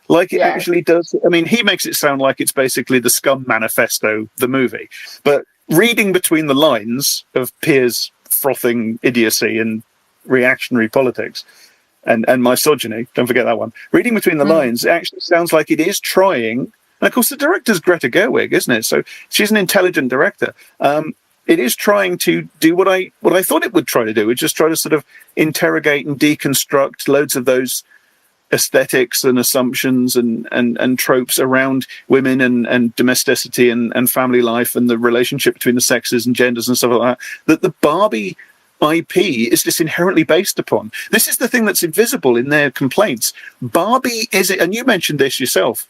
like it actually does. I mean, he makes it sound like it's basically the Scum Manifesto, the movie. But reading between the lines of Pier's frothing idiocy and reactionary politics and misogyny, don't forget that one. Reading between the lines, it actually sounds like it is trying. And of course, the director's Greta Gerwig, isn't it? So she's an intelligent director. It is trying to do what I thought it would try to do, which is try to sort of interrogate and deconstruct loads of those aesthetics and assumptions and tropes around women and domesticity and family life and the relationship between the sexes and genders and stuff like that the Barbie IP is just inherently based upon. This is the thing that's invisible in their complaints. Barbie is it, and you mentioned this yourself,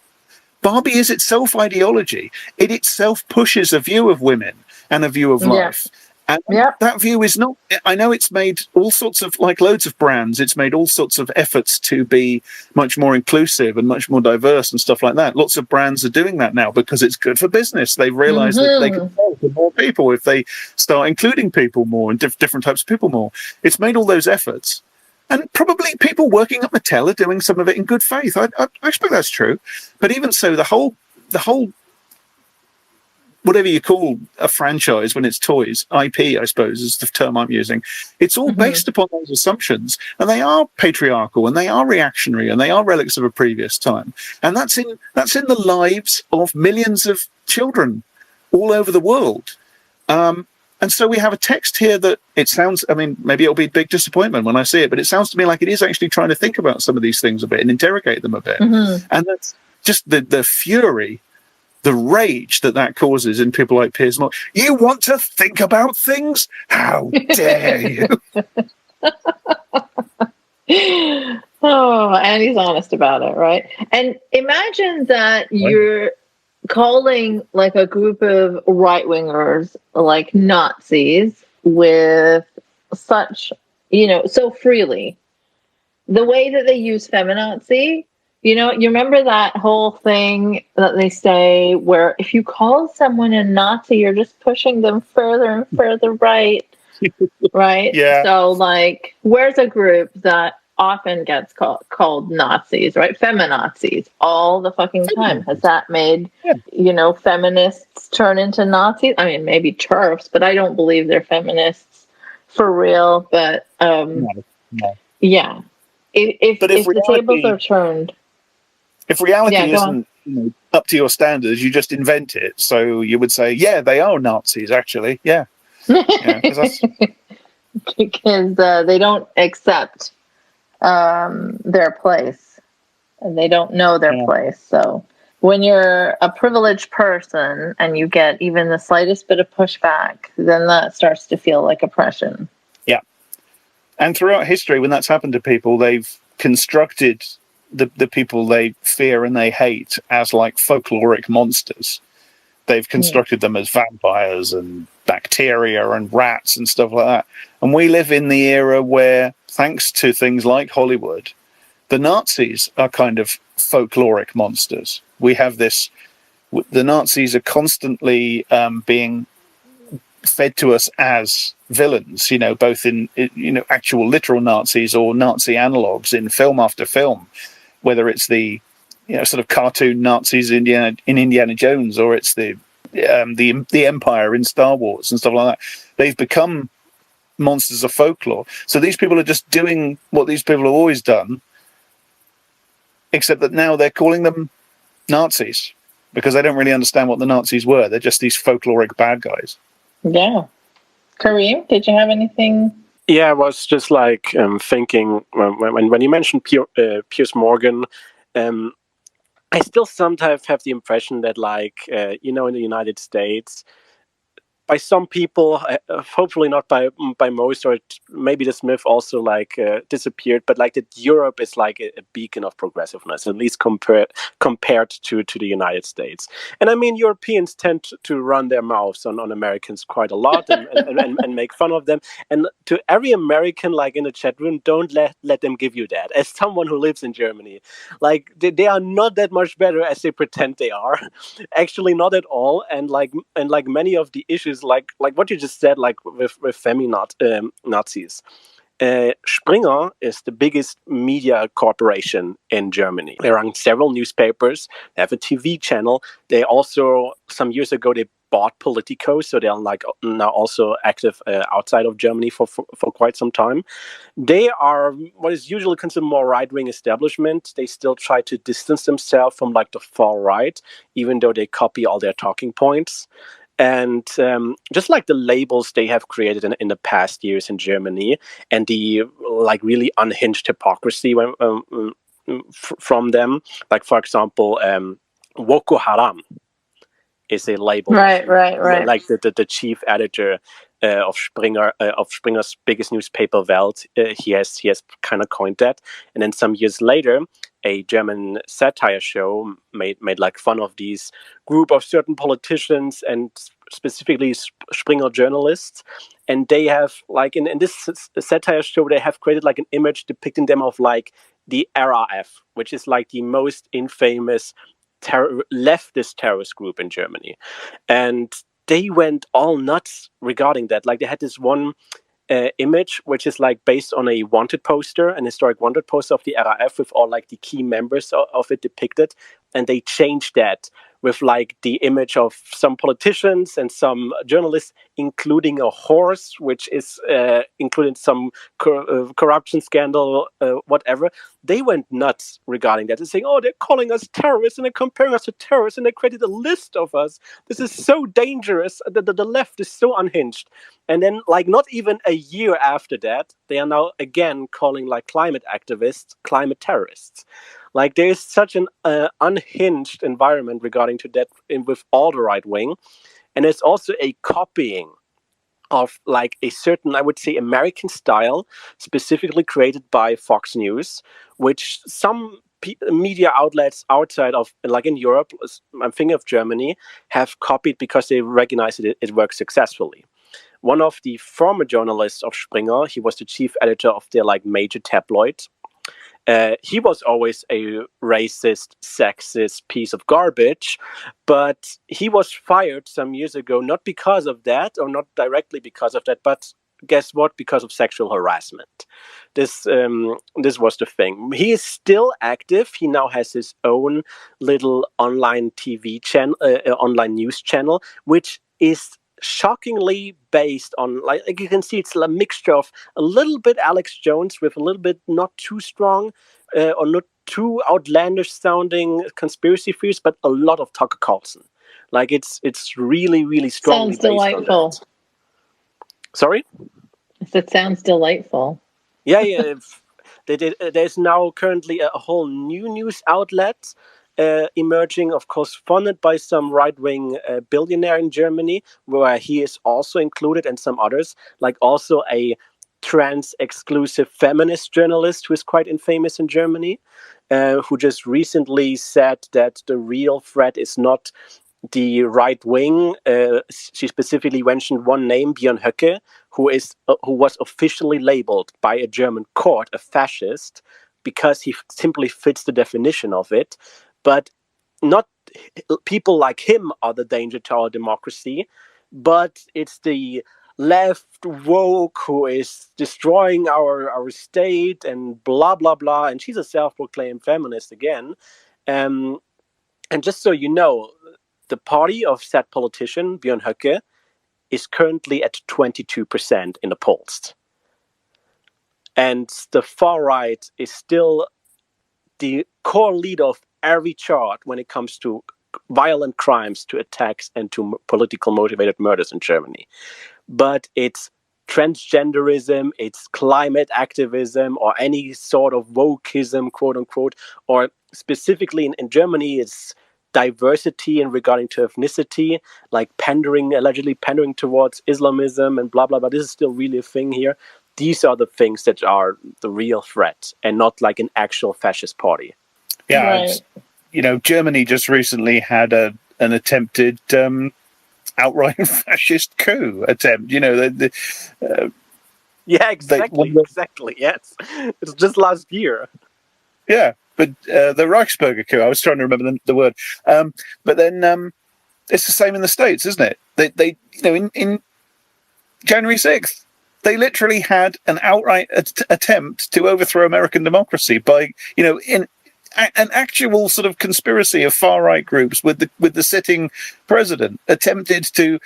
Barbie is itself ideology. It itself pushes a view of women and a view of life. And that view is not, I know it's made all sorts of, like loads of brands, it's made all sorts of efforts to be much more inclusive and much more diverse and stuff like that. Lots of brands are doing that now because it's good for business. They've realized that they can sell to more people if they start including people more and different types of people more. It's made all those efforts. And probably people working at Mattel are doing some of it in good faith. I expect that's true. But even so, the whole whatever you call a franchise when it's toys, IP, I suppose, is the term I'm using. It's all based upon those assumptions, and they are patriarchal, and they are reactionary, and they are relics of a previous time. And that's in the lives of millions of children all over the world. And so we have a text here that it sounds, I mean, maybe it'll be a big disappointment when I see it, but it sounds to me like it is actually trying to think about some of these things a bit and interrogate them a bit. And that's just the fury, the rage that causes in people like Piers Morgan. You want to think about things? How dare you? Oh, and he's honest about it, right? And imagine that you're calling like a group of right-wingers like Nazis with such, so freely. The way that they use feminazi, you remember that whole thing that they say where if you call someone a Nazi, you're just pushing them further and further right, right? Yeah. So, like, where's a group that often gets called Nazis, right? Feminazis all the fucking time. Has that made, feminists turn into Nazis? I mean, maybe TERFs, but I don't believe they're feminists for real. But, No. yeah. If the tables are turned. If reality isn't up to your standards, you just invent it. So you would say, yeah, they are Nazis, actually. Yeah. Because they don't accept their place, and they don't know their place. So when you're a privileged person and you get even the slightest bit of pushback, then that starts to feel like oppression. Yeah. And throughout history, when that's happened to people, they've constructed the people they fear and they hate as like folkloric monsters. They've constructed them as vampires and bacteria and rats and stuff like that. And we live in the era where, thanks to things like Hollywood, the Nazis are kind of folkloric monsters. We have this, the Nazis are constantly being fed to us as villains, both in, actual literal Nazis or Nazi analogues in film after film, whether it's the, sort of cartoon Nazis in Indiana Jones, or it's the Empire in Star Wars and stuff like that. They've become monsters of folklore. So these people are just doing what these people have always done, except that now they're calling them Nazis because they don't really understand what the Nazis were. They're just these folkloric bad guys. Yeah. Kareem, did you have anything? Yeah, I was just like thinking when you mentioned Piers Morgan, I still sometimes have the impression that, like, in the United States, by some people, hopefully not by most, or maybe this myth also like disappeared, but like that Europe is like a beacon of progressiveness, at least compared to the United States. And I mean, Europeans tend to run their mouths on Americans quite a lot and make fun of them. And to every American like in the chat room, don't let them give you that. As someone who lives in Germany, like they are not that much better as they pretend they are. Actually, not at all. And like many of the issues, like what you just said, like with Nazis. Springer is the biggest media corporation in Germany. They run several newspapers. They have a TV channel. They also, some years ago, they bought Politico, so they're like now also active outside of Germany for quite some time. They are what is usually considered more right-wing establishment. They still try to distance themselves from like the far right, even though they copy all their talking points. And just like the labels they have created in the past years in Germany, and the like really unhinged hypocrisy from them, like for example, Boko Haram is a label. Right. Like the chief editor of Springer's biggest newspaper, Welt, he has kind of coined that. And then some years later, a German satire show made like fun of these group of certain politicians and specifically Springer journalists. And they have like in this satire show, they have created like an image depicting them of like the RAF, which is like the most infamous leftist terrorist group in Germany. And they went all nuts regarding that. Like they had this one image, which is like based on a wanted poster, an historic wanted poster of the RAF with all like the key members of it depicted. And they changed that with like the image of some politicians and some journalists, including a horse, which is including some corruption scandal, whatever. They went nuts regarding that. They're saying, oh, they're calling us terrorists and they're comparing us to terrorists and they created a list of us. This is so dangerous. The left is so unhinged. And then, like, not even a year after that, they are now again calling like climate activists climate terrorists. Like there is such an unhinged environment regarding to that with all the right wing, and there's also a copying of like a certain, I would say, American style, specifically created by Fox News, which some media outlets outside of, like in Europe, I'm thinking of Germany, have copied because they recognize it works successfully. One of the former journalists of Springer, he was the chief editor of their like major tabloid. He was always a racist, sexist piece of garbage, but he was fired some years ago, not because of that, or not directly because of that, but guess what? Because of sexual harassment. This was the thing. He is still active. He now has his own little online TV channel, online news channel, which is shockingly based on, like you can see, it's a mixture of a little bit Alex Jones with a little bit not too strong or not too outlandish sounding conspiracy theories, but a lot of Tucker Carlson. Like it's really, really strongly sounds delightful. Sorry? It sounds delightful. Yeah. There's now currently a whole new news outlet emerging, of course, funded by some right-wing billionaire in Germany, where he is also included, and some others, like also a trans-exclusive feminist journalist who is quite infamous in Germany, who just recently said that the real threat is not the right wing. She specifically mentioned one name, Björn Höcke, who was officially labeled by a German court a fascist because he simply fits the definition of it. But not people like him are the danger to our democracy, but it's the left woke who is destroying our state and blah, blah, blah. And she's a self-proclaimed feminist again. And just so you know, the party of said politician, Björn Höcke, is currently at 22% in the polls. And the far right is still the core leader of every chart when it comes to violent crimes, to attacks, and to political motivated murders in Germany. But it's transgenderism, it's climate activism, or any sort of wokeism, quote unquote, or specifically in Germany, it's diversity in regarding to ethnicity, like allegedly pandering towards Islamism and blah blah blah. This is still really a thing here. These are the things that are the real threat, and not like an actual fascist party. Yeah, right. Germany just recently had an attempted outright fascist coup attempt. Yeah, exactly. Yes, it's just last year. Yeah, but the Reichsbürger coup. I was trying to remember the word. But then it's the same in the States, isn't it? They in January 6th, they literally had an outright attempt to overthrow American democracy by in an actual sort of conspiracy of far right groups with the sitting president attempted to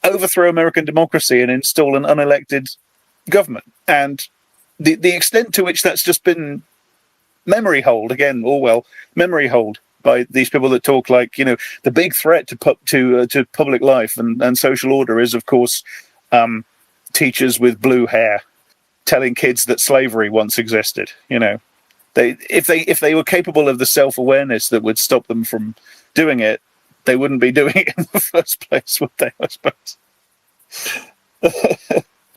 overthrow American democracy and install an unelected government. And the extent to which that's just been memory hold again, Orwell memory hold by these people that talk like the big threat to public life and social order is of course teachers with blue hair telling kids that slavery once existed. If they were capable of the self-awareness that would stop them from doing it, they wouldn't be doing it in the first place, would they? I suppose.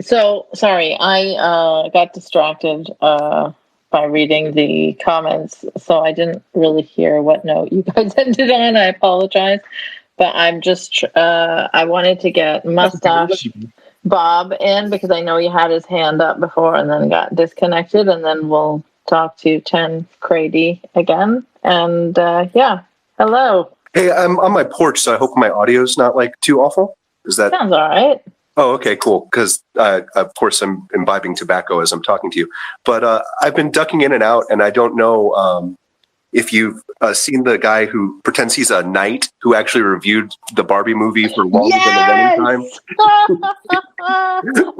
So sorry, I got distracted by reading the comments, so I didn't really hear what note you guys ended on. I apologize, but I'm just I wanted to get Mustache Bob in because I know he had his hand up before and then got disconnected, and then we'll talk to 10 Crady again. And hello. Hey, I'm on my porch, so I hope my audio's not like too awful. Is that sounds all right? Oh, okay, cool. Because of course I'm imbibing tobacco as I'm talking to you, but I've been ducking in and out, and I don't know if you've seen the guy who pretends he's a knight who actually reviewed the Barbie movie for longer than the running time.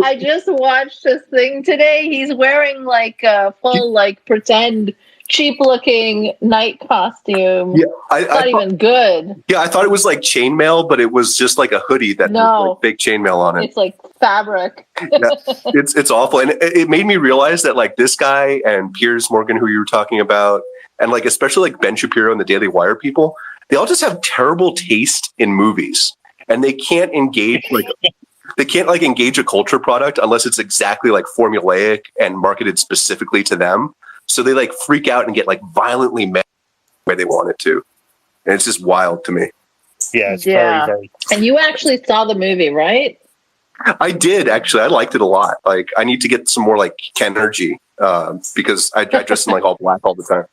I just watched this thing today. He's wearing like a full like pretend cheap-looking knight costume. Yeah, it's not even good. Yeah, I thought it was like chainmail, but it was just like a hoodie that had like fake chainmail on it. It's like fabric. Yeah, it's awful, and it made me realize that like this guy and Piers Morgan, who you were talking about, and like especially like Ben Shapiro and the Daily Wire people, they all just have terrible taste in movies, and they can't engage engage a culture product unless it's exactly like formulaic and marketed specifically to them. So they like freak out and get like violently mad where they want it to. And it's just wild to me. Yeah, it's very, very. And you actually saw the movie, right? I did, actually. I liked it a lot. Like, I need to get some more like Ken energy because I dress in like all black all the time.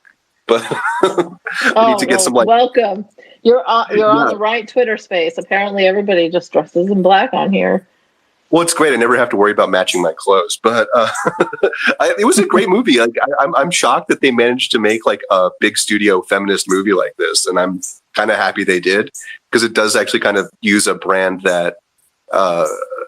But I need to get some like. Welcome. You're on the right Twitter space. Apparently, everybody just dresses in black on here. Well, it's great. I never have to worry about matching my clothes, but it was a great movie. Like, I'm shocked that they managed to make like a big studio feminist movie like this, and I'm kind of happy they did because it does actually kind of use a brand that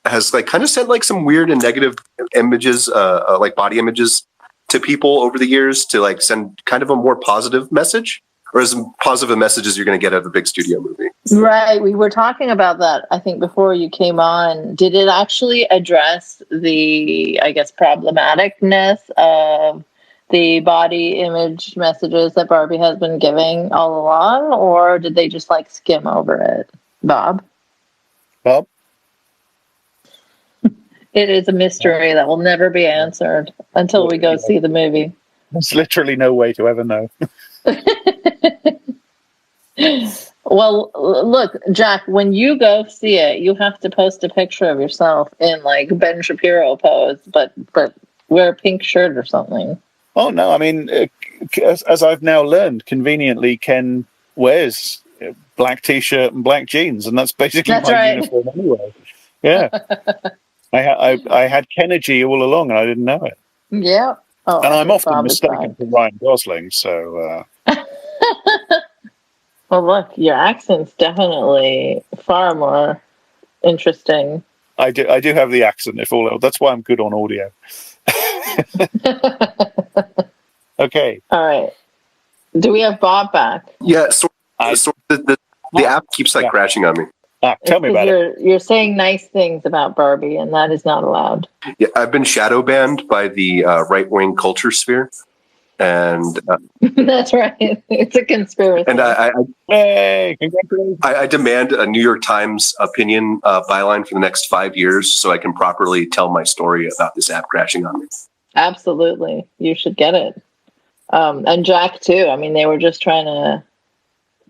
has like kind of sent like some weird and negative images, like body images, to people over the years to like send kind of a more positive message. Or as positive a message as you're going to get out of a big studio movie. Right. We were talking about that, I think, before you came on. Did it actually address the, I guess, problematicness of the body image messages that Barbie has been giving all along? Or did they just, like, skim over it? Bob? It is a mystery that will never be answered until we go see the movie. There's literally no way to ever know. Well, look, Jack, when you go see it, you have to post a picture of yourself in like Ben Shapiro pose, but wear a pink shirt or something. Oh no, I mean, as I've now learned, conveniently, Ken wears black t-shirt and black jeans, and that's basically my uniform anyway. Yeah, I had Kennedy all along, and I didn't know it. Yeah, and I'm often mistaken for Ryan Gosling, so. Well, look, your accent's definitely far more interesting. I do have the accent, if all else. That's why I'm good on audio. Okay. All right. Do we have Bob back? Yeah. The app keeps like crashing on me. Tell me about it. You're saying nice things about Barbie, and that is not allowed. Yeah, I've been shadow banned by the right-wing culture sphere. And that's right. It's a conspiracy. And Hey, congratulations. I demand a New York Times opinion byline for the next 5 years so I can properly tell my story about this app crashing on me. Absolutely. You should get it. And Jack, too. I mean, they were just trying to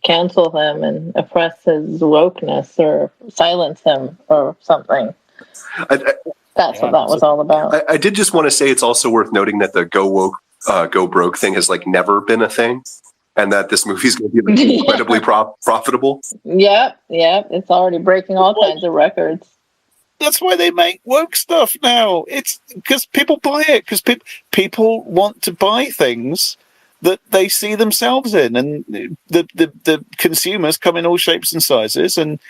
cancel him and oppress his wokeness or silence him or something. That's what that was all about. I did just want to say it's also worth noting that the go woke, go broke thing has like never been a thing, and that this movie is going to be like, incredibly profitable. Yep. It's already breaking all kinds of records. That's why they make woke stuff now. It's because people buy it, because people want to buy things that they see themselves in, and the consumers come in all shapes and sizes, and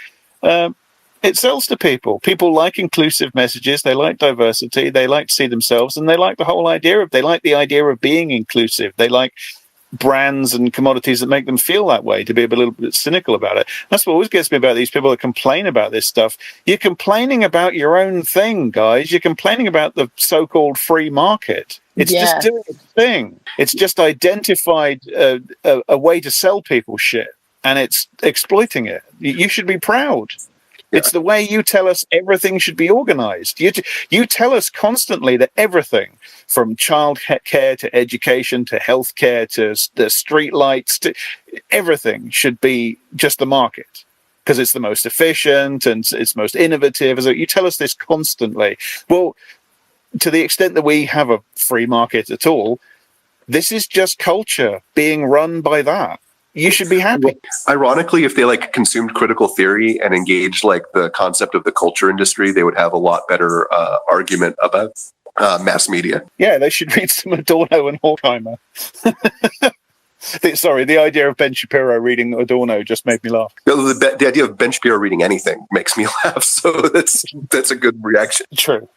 it sells to people. People like inclusive messages. They like diversity. They like to see themselves, and they like the whole idea of. They like the idea of being inclusive. They like brands and commodities that make them feel that way. To be a little bit cynical about it. That's what always gets me about these people that complain about this stuff. You're complaining about your own thing, guys. You're complaining about the so-called free market. It's just doing its thing. It's just identified a way to sell people shit, and it's exploiting it. You should be proud. It's the way you tell us everything should be organized. You tell us constantly that everything from child care to education to healthcare to the street lights to everything should be just the market because it's the most efficient and it's most innovative. So you tell us this constantly. Well, to the extent that we have a free market at all, this is just culture being run by that. You should be happy. Ironically, if they like consumed critical theory and engaged like the concept of the culture industry, they would have a lot better argument about mass media. Yeah, they should read some Adorno and Horkheimer. Sorry, the idea of Ben Shapiro reading Adorno just made me laugh. The idea of Ben Shapiro reading anything makes me laugh, so that's a good reaction. True.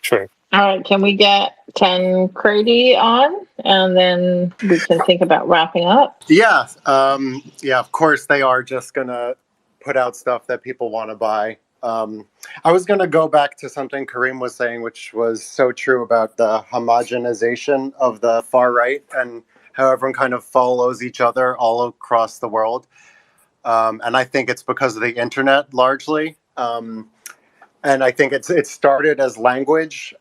All right, can we get Ken Crady on, and then we can think about wrapping up? Yeah, of course they are just going to put out stuff that people want to buy. I was going to go back to something Kareem was saying, which was so true about the homogenization of the far right and how everyone kind of follows each other all across the world. And I think it's because of the internet largely. And I think it started as language.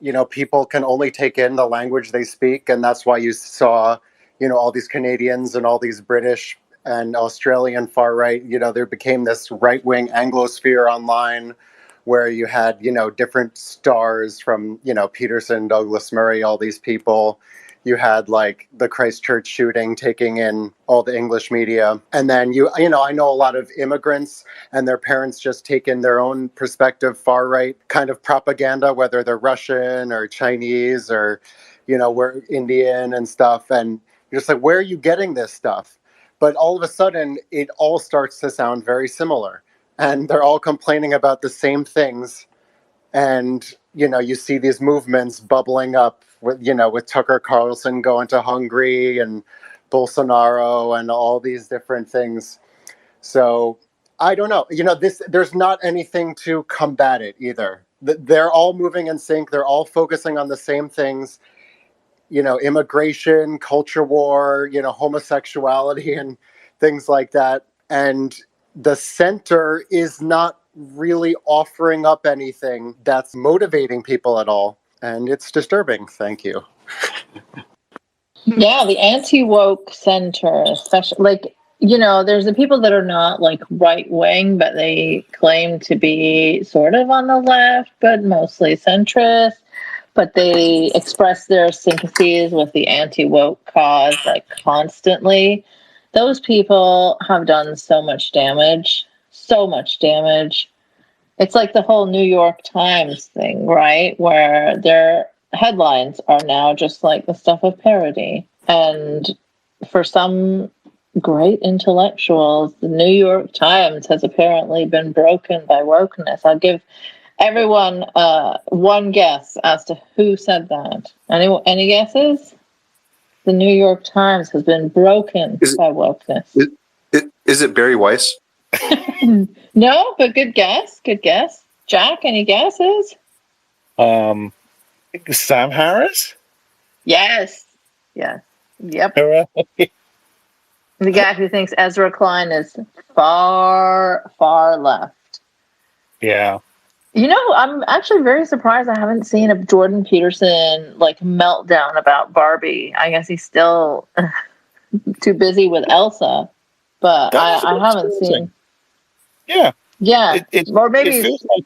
You know, people can only take in the language they speak. And that's why you saw, all these Canadians and all these British and Australian far right, there became this right-wing Anglosphere online where you had, different stars from, Peterson, Douglas Murray, all these people. You had like the Christchurch shooting taking in all the English media. And then I know a lot of immigrants and their parents just take in their own perspective, far right kind of propaganda, whether they're Russian or Chinese or, we're Indian and stuff. And you're just like, where are you getting this stuff? But all of a sudden, it all starts to sound very similar. And they're all complaining about the same things. And, you see these movements bubbling up with Tucker Carlson going to Hungary and Bolsonaro and all these different things. So I don't know. There's not anything to combat it either. They're all moving in sync. They're all focusing on the same things. Immigration, culture war, homosexuality and things like that. And the center is not really offering up anything that's motivating people at all. And it's disturbing. Thank you. Yeah, the anti-woke center, especially, there's the people that are not like right-wing, but they claim to be sort of on the left, but mostly centrist. But they express their sympathies with the anti-woke cause like constantly. Those people have done so much damage. It's like the whole New York Times thing, right? Where their headlines are now just like the stuff of parody. And for some great intellectuals, the New York Times has apparently been broken by wokeness. I'll give everyone one guess as to who said that. Any guesses? The New York Times has been broken by wokeness. Is it Barry Weiss? No, but good guess. Jack, any guesses? Sam Harris? Yes. Yep. Hooray. The guy who thinks Ezra Klein is far, far left. Yeah. You know, I'm actually very surprised I haven't seen a Jordan Peterson meltdown about Barbie. I guess he's still too busy with Elsa, but I haven't seen. Yeah. Yeah. Or maybe it feels like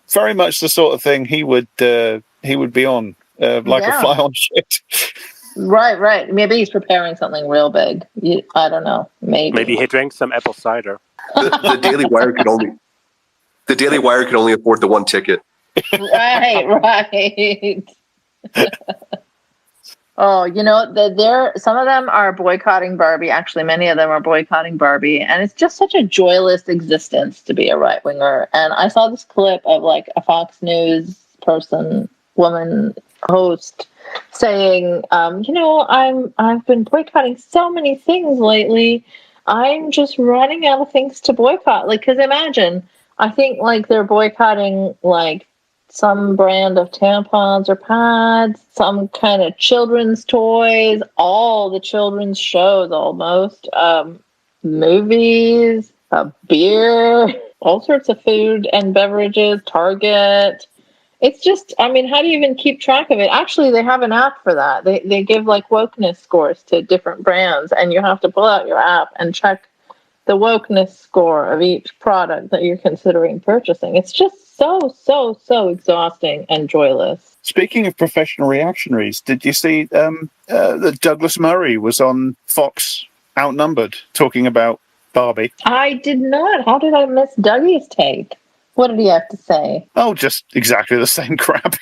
very much the sort of thing he would be on, like a fly on shit. Right. Maybe he's preparing something real big. I don't know. Maybe he drank some apple cider. The Daily Wire could only afford the one ticket. Right. Oh, you know, some of them are boycotting Barbie. Actually, many of them are boycotting Barbie, and it's just such a joyless existence to be a right winger. And I saw this clip of a Fox News woman host saying, I've been boycotting so many things lately. I'm just running out of things to boycott. Because imagine, I think they're boycotting some brand of tampons or pads, some kind of children's toys, all the children's shows almost, movies, beer, all sorts of food and beverages, Target. It's just, how do you even keep track of it? Actually, they have an app for that. They give wokeness scores to different brands, and you have to pull out your app and check the wokeness score of each product that you're considering purchasing. It's just so exhausting and joyless. Speaking of professional reactionaries, did you see that Douglas Murray was on Fox Outnumbered talking about Barbie? I did not. How did I miss Dougie's take? What did he have to say? Oh, just exactly the same crap.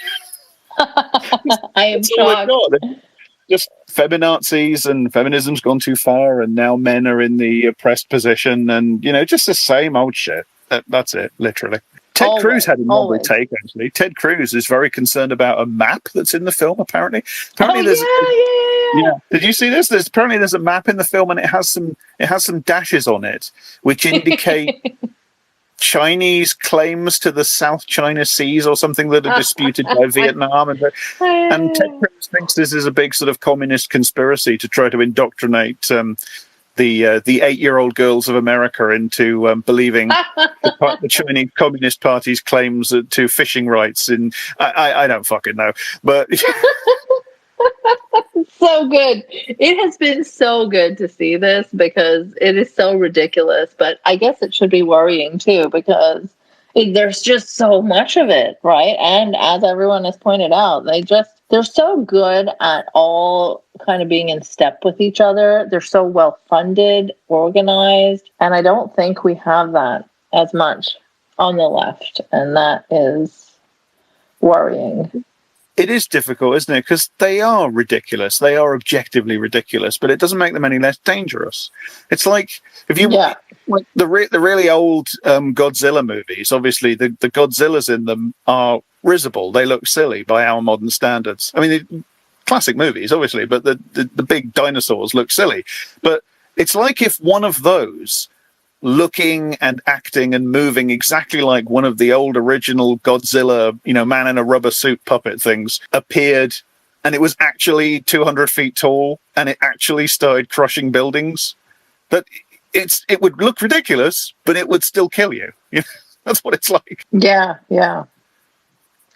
I am shocked. Just feminazis and feminism's gone too far, and now men are in the oppressed position, and just the same old shit. That's it, literally. Ted Cruz had a novel take, actually. Ted Cruz is very concerned about a map that's in the film, apparently. Yeah. Did you see this? There's a map in the film, and it has some dashes on it, which indicate Chinese claims to the South China Seas or something that are disputed by Vietnam. And Ted Cruz thinks this is a big sort of communist conspiracy to try to indoctrinate the 8-year-old girls of America into believing the Chinese Communist Party's claims to fishing rights. I don't fucking know, but so good. It has been so good to see this because it is so ridiculous. But I guess it should be worrying too because there's just so much of it, right? And as everyone has pointed out, they're so good at all kind of being in step with each other. They're so well funded, organized, and I don't think we have that as much on the left, and that is worrying. It is difficult, isn't it? Because they are ridiculous. They are objectively ridiculous, but it doesn't make them any less dangerous. It's like if you like the really old Godzilla movies. Obviously, the Godzillas in them are risible. They look silly by our modern standards. I mean, classic movies, obviously, but the big dinosaurs look silly. But it's like if one of those, looking and acting and moving exactly like one of the old original Godzilla, man in a rubber suit puppet things, appeared, and it was actually 200 feet tall, and it actually started crushing buildings. But it would look ridiculous, but it would still kill you. That's what it's like. Yeah.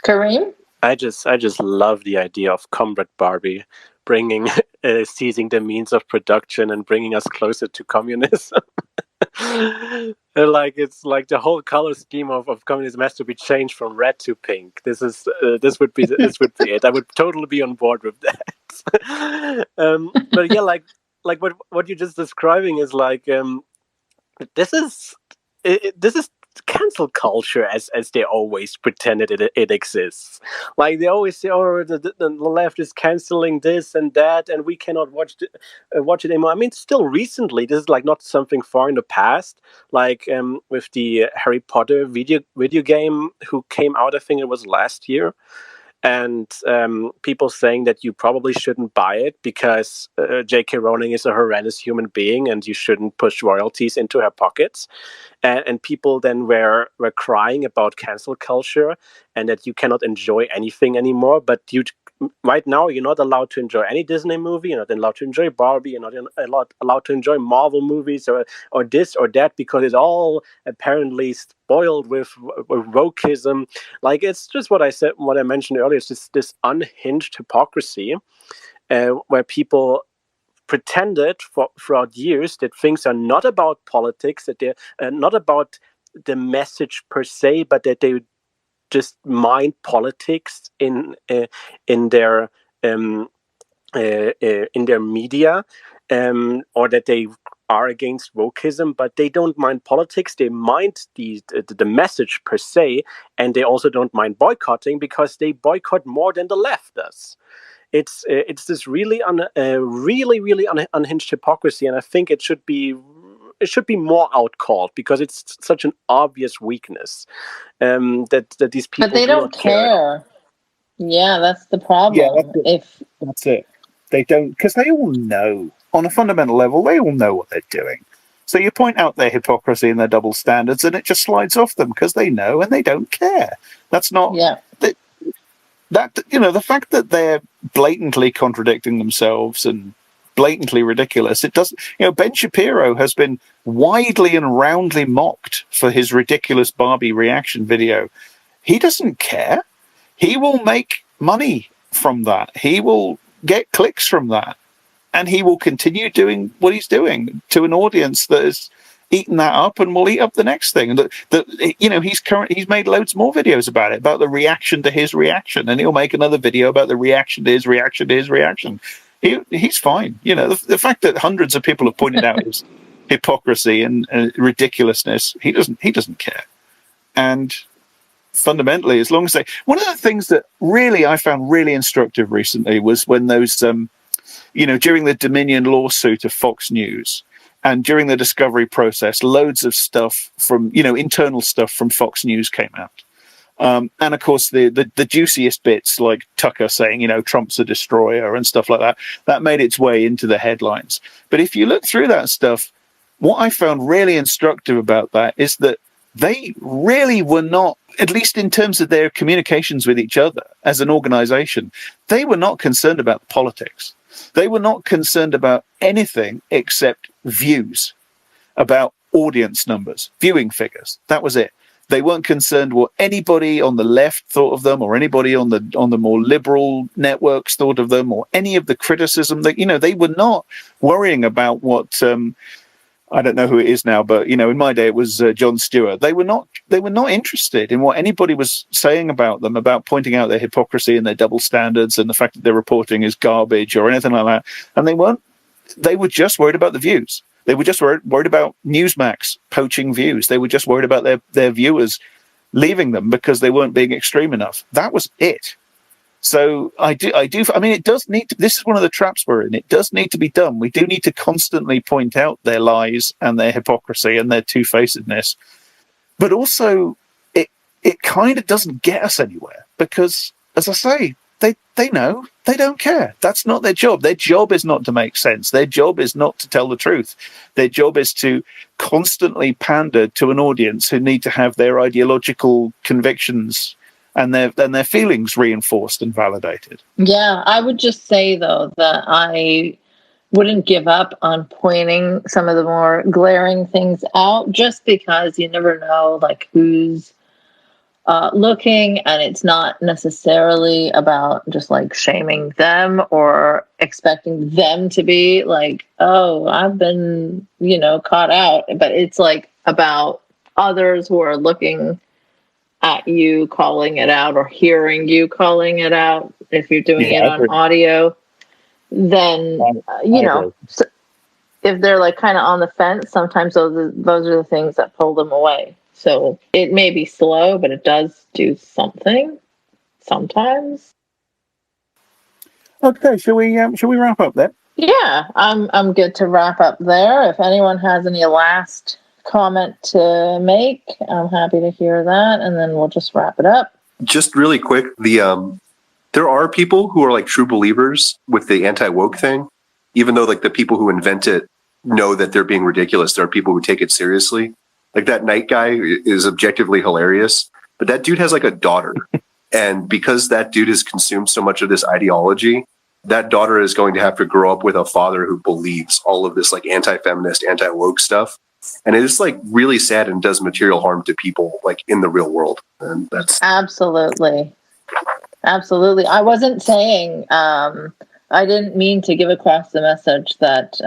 Kareem? I just love the idea of Comrade Barbie bringing, seizing the means of production and bringing us closer to communism. It's like the whole color scheme of communism has to be changed from red to pink. This would be it. I would totally be on board with that. But yeah, like what you're just describing is this is cancel culture as they always pretended it exists. Like they always say, oh, the left is canceling this and that, and we cannot watch it anymore. I mean, still recently, this is not something far in the past. With the Harry Potter video game who came out, I think it was last year. And people saying that you probably shouldn't buy it because J.K. Rowling is a horrendous human being and you shouldn't push royalties into her pockets. And people then were crying about cancel culture and that you cannot enjoy anything anymore, but you right now you're not allowed to enjoy any Disney movie. You're not allowed to enjoy Barbie. You're not allowed to enjoy Marvel movies or this or that, because it's all apparently spoiled with wokeism. Like, it's just what I mentioned earlier. It's just this unhinged hypocrisy where people pretended throughout years that things are not about politics, that they're not about the message per se, but that they just mind politics in their in their media, or that they are against wokeism, but they don't mind politics. They mind the message per se, and they also don't mind boycotting, because they boycott more than the left does. It's this really unhinged hypocrisy, and I think it should be more outcalled, because it's such an obvious weakness that these people. But they don't care. Yeah, that's the problem. Yeah, that's it. They don't, because they all know on a fundamental level. They all know what they're doing. So you point out their hypocrisy and their double standards, and it just slides off them because they know and they don't care. That's not. Yeah. The fact that they're blatantly contradicting themselves and blatantly ridiculous, it doesn't. Ben Shapiro has been widely and roundly mocked for his ridiculous Barbie reaction video. He doesn't care. He will make money from that. He will get clicks from that, and he will continue doing what he's doing to an audience that is eaten that up and will eat up the next thing. And he's made loads more videos about it, about the reaction to his reaction, and he'll make another video about the reaction to his reaction to his reaction. He's fine. The fact that hundreds of people have pointed out his hypocrisy and ridiculousness, he doesn't care. And fundamentally, as long as one of the things that really I found really instructive recently was when those during the Dominion lawsuit of Fox News, and during the discovery process, loads of stuff from, internal stuff from Fox News came out. And of course, the juiciest bits, like Tucker saying, Trump's a destroyer and stuff like that made its way into the headlines. But if you look through that stuff, what I found really instructive about that is that they really were not, at least in terms of their communications with each other as an organization, they were not concerned about politics. They were not concerned about anything except views, about audience numbers, viewing figures. That was it. They weren't concerned what anybody on the left thought of them, or anybody on the more liberal networks thought of them, or any of the criticism that, they were not worrying about what, I don't know who it is now, but in my day it was Jon Stewart. They were not interested in what anybody was saying about them, about pointing out their hypocrisy and their double standards and the fact that their reporting is garbage or anything like that. And they were just worried about the views. They were just worried about Newsmax poaching views. They were just worried about their viewers leaving them because they weren't being extreme enough. That was it. So I mean, it does need to, this is one of the traps we're in. It does need to be done. We do need to constantly point out their lies and their hypocrisy and their two-facedness. But also, it kind of doesn't get us anywhere because, as I say, they know, they don't care. That's not their job. Their job is not to make sense. Their job is not to tell the truth. Their job is to constantly pander to an audience who need to have their ideological convictions and their feelings reinforced and validated. Yeah, I would just say, though, that I wouldn't give up on pointing some of the more glaring things out, just because you never know, who's looking, and it's not necessarily about just, shaming them or expecting them to be oh, I've been, caught out. But it's, about others who are looking at you calling it out, or hearing you calling it out. If you're doing it on audio, then so if they're kind of on the fence, sometimes those are the things that pull them away. So it may be slow, but it does do something sometimes. Okay, shall we wrap up then? Yeah, I'm good to wrap up there. If anyone has any last comment to make, I'm happy to hear that, and then we'll just wrap it up. Just really quick, there are people who are true believers with the anti-woke thing, even though the people who invent it know that they're being ridiculous. There are people who take it seriously. That Knight guy is objectively hilarious, but that dude has a daughter, And because that dude has consumed so much of this ideology, that daughter is going to have to grow up with a father who believes all of this like anti-feminist, anti-woke stuff. And it is like really sad and does material harm to people like in the real world. And that's absolutely. I wasn't saying, I didn't mean to give across the message that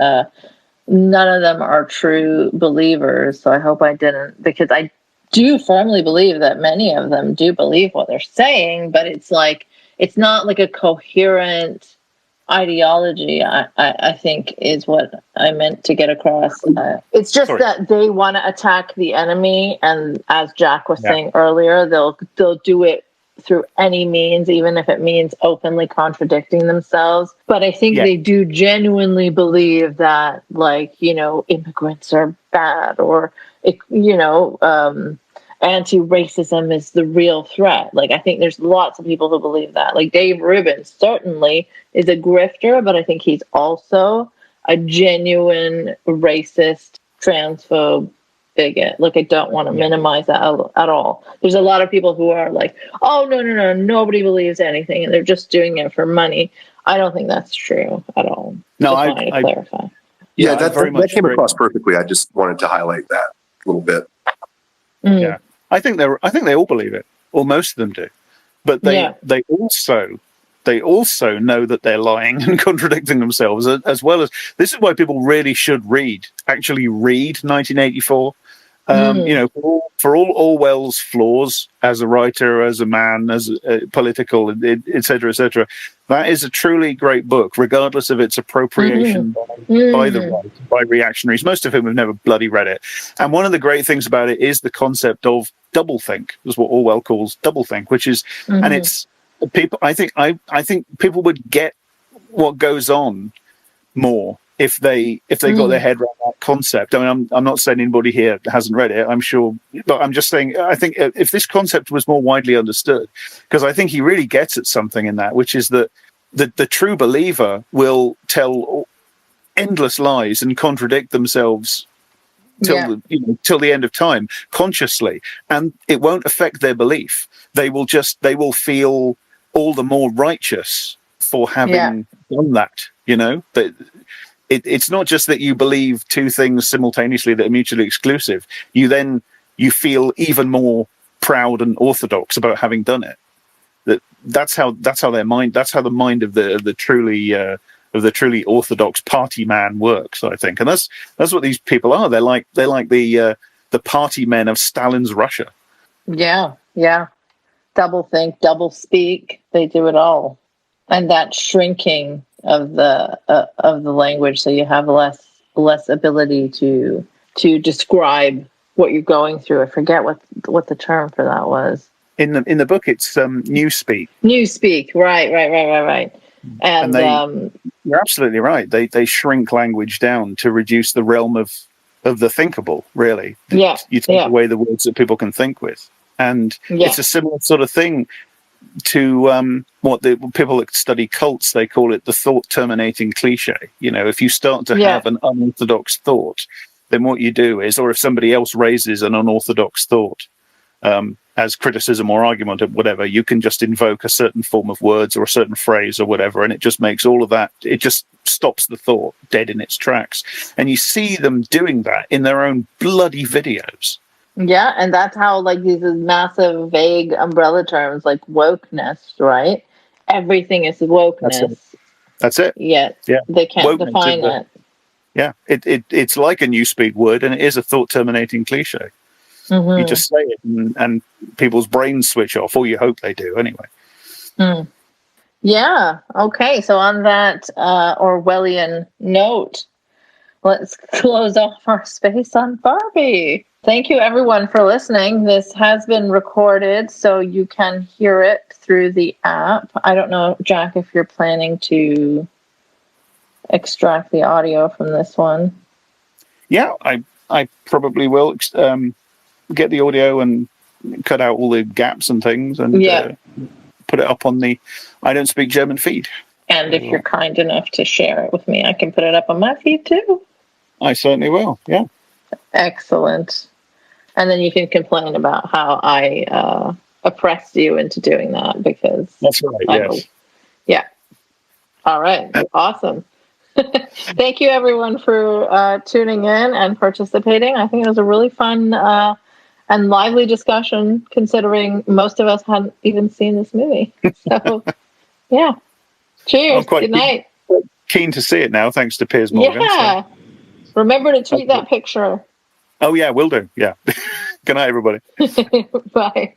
none of them are true believers. So I hope I didn't, because I do firmly believe that many of them do believe what they're saying, but it's like, it's not like a coherent ideology, I think is what I meant to get across. It's just that they want to attack the enemy, and as Jack was saying earlier, they'll do it through any means, even if it means openly contradicting themselves. But I think they do genuinely believe that, like, you know, immigrants are bad, or, you know, anti-racism is the real threat. Like, I think there's lots of people who believe that. Like, Dave Rubin certainly is a grifter, but I think he's also a genuine racist, transphobe, bigot. Like, I don't want to minimize that at all. There's a lot of people who are like, oh, no, nobody believes anything, and they're just doing it for money. I don't think that's true at all. No, I wanted to clarify. Yeah, that came across perfectly. I just wanted to highlight that a little bit. Yeah, I think they all believe it, or most of them do, but they also know that they're lying and contradicting themselves, as well as, this is why people really should actually read 1984. You know, for all Orwell's flaws as a writer, as a man, as political, etc., etc., that is a truly great book, regardless of its appropriation by the right, by reactionaries, most of whom have never bloody read it. And one of the great things about it is the concept of doublethink, is what Orwell calls doublethink, which is, and it's people. I think people would get what goes on more if they got their head around that concept. I mean, I'm not saying anybody here hasn't read it, I'm sure, but I'm just saying, I think if this concept was more widely understood, because I think he really gets at something in that, which is that the true believer will tell endless lies and contradict themselves till the end of time, consciously, and it won't affect their belief. They will feel all the more righteous for having done that, you know. But it's not just that you believe two things simultaneously that are mutually exclusive. You feel even more proud and orthodox about having done it. That's how the mind of the truly orthodox party man works, I think. And that's what these people are. They're like the party men of Stalin's Russia. Yeah. Double think, double speak. They do it all. And that shrinking of the language, so you have less ability to describe what you're going through. I forget what the term for that was. In the book, it's newspeak. Newspeak, right. And you're absolutely right. They shrink language down to reduce the realm of the thinkable. Really, you take away the words that people can think with, and it's a similar sort of thing to what the people that study cults, they call it the thought terminating cliche. You know, if you start to have an unorthodox thought, then what you do is, or if somebody else raises an unorthodox thought as criticism or argument or whatever, you can just invoke a certain form of words or a certain phrase or whatever, and it just makes all of that, it just stops the thought dead in its tracks. And you see them doing that in their own bloody videos. Yeah, and that's how, like, these massive, vague umbrella terms like wokeness, right? Everything is wokeness. That's it. Yet they can't wokeness define it. Yeah, it's like a newspeak word, and it is a thought-terminating cliche. You just say it, and people's brains switch off, or you hope they do, anyway. Yeah, okay, so on that Orwellian note, let's close off our space on Barbie. Thank you, everyone, for listening. This has been recorded, so you can hear it through the app. I don't know, Jack, if you're planning to extract the audio from this one. Yeah, I probably will get the audio and cut out all the gaps and things and put it up on the I Don't Speak German feed. And if you're kind enough to share it with me, I can put it up on my feed too. I certainly will, Excellent. And then you can complain about how I oppressed you into doing that because that's right. Yes. Yeah. All right. Awesome. Thank you, everyone, for tuning in and participating. I think it was a really fun and lively discussion, considering most of us hadn't even seen this movie. So, yeah. Cheers. Good night. Keen to see it now, thanks to Piers Morgan. Yeah. So. Remember to tweet that picture. Oh, yeah, will do. Yeah. Good night, everybody. Bye.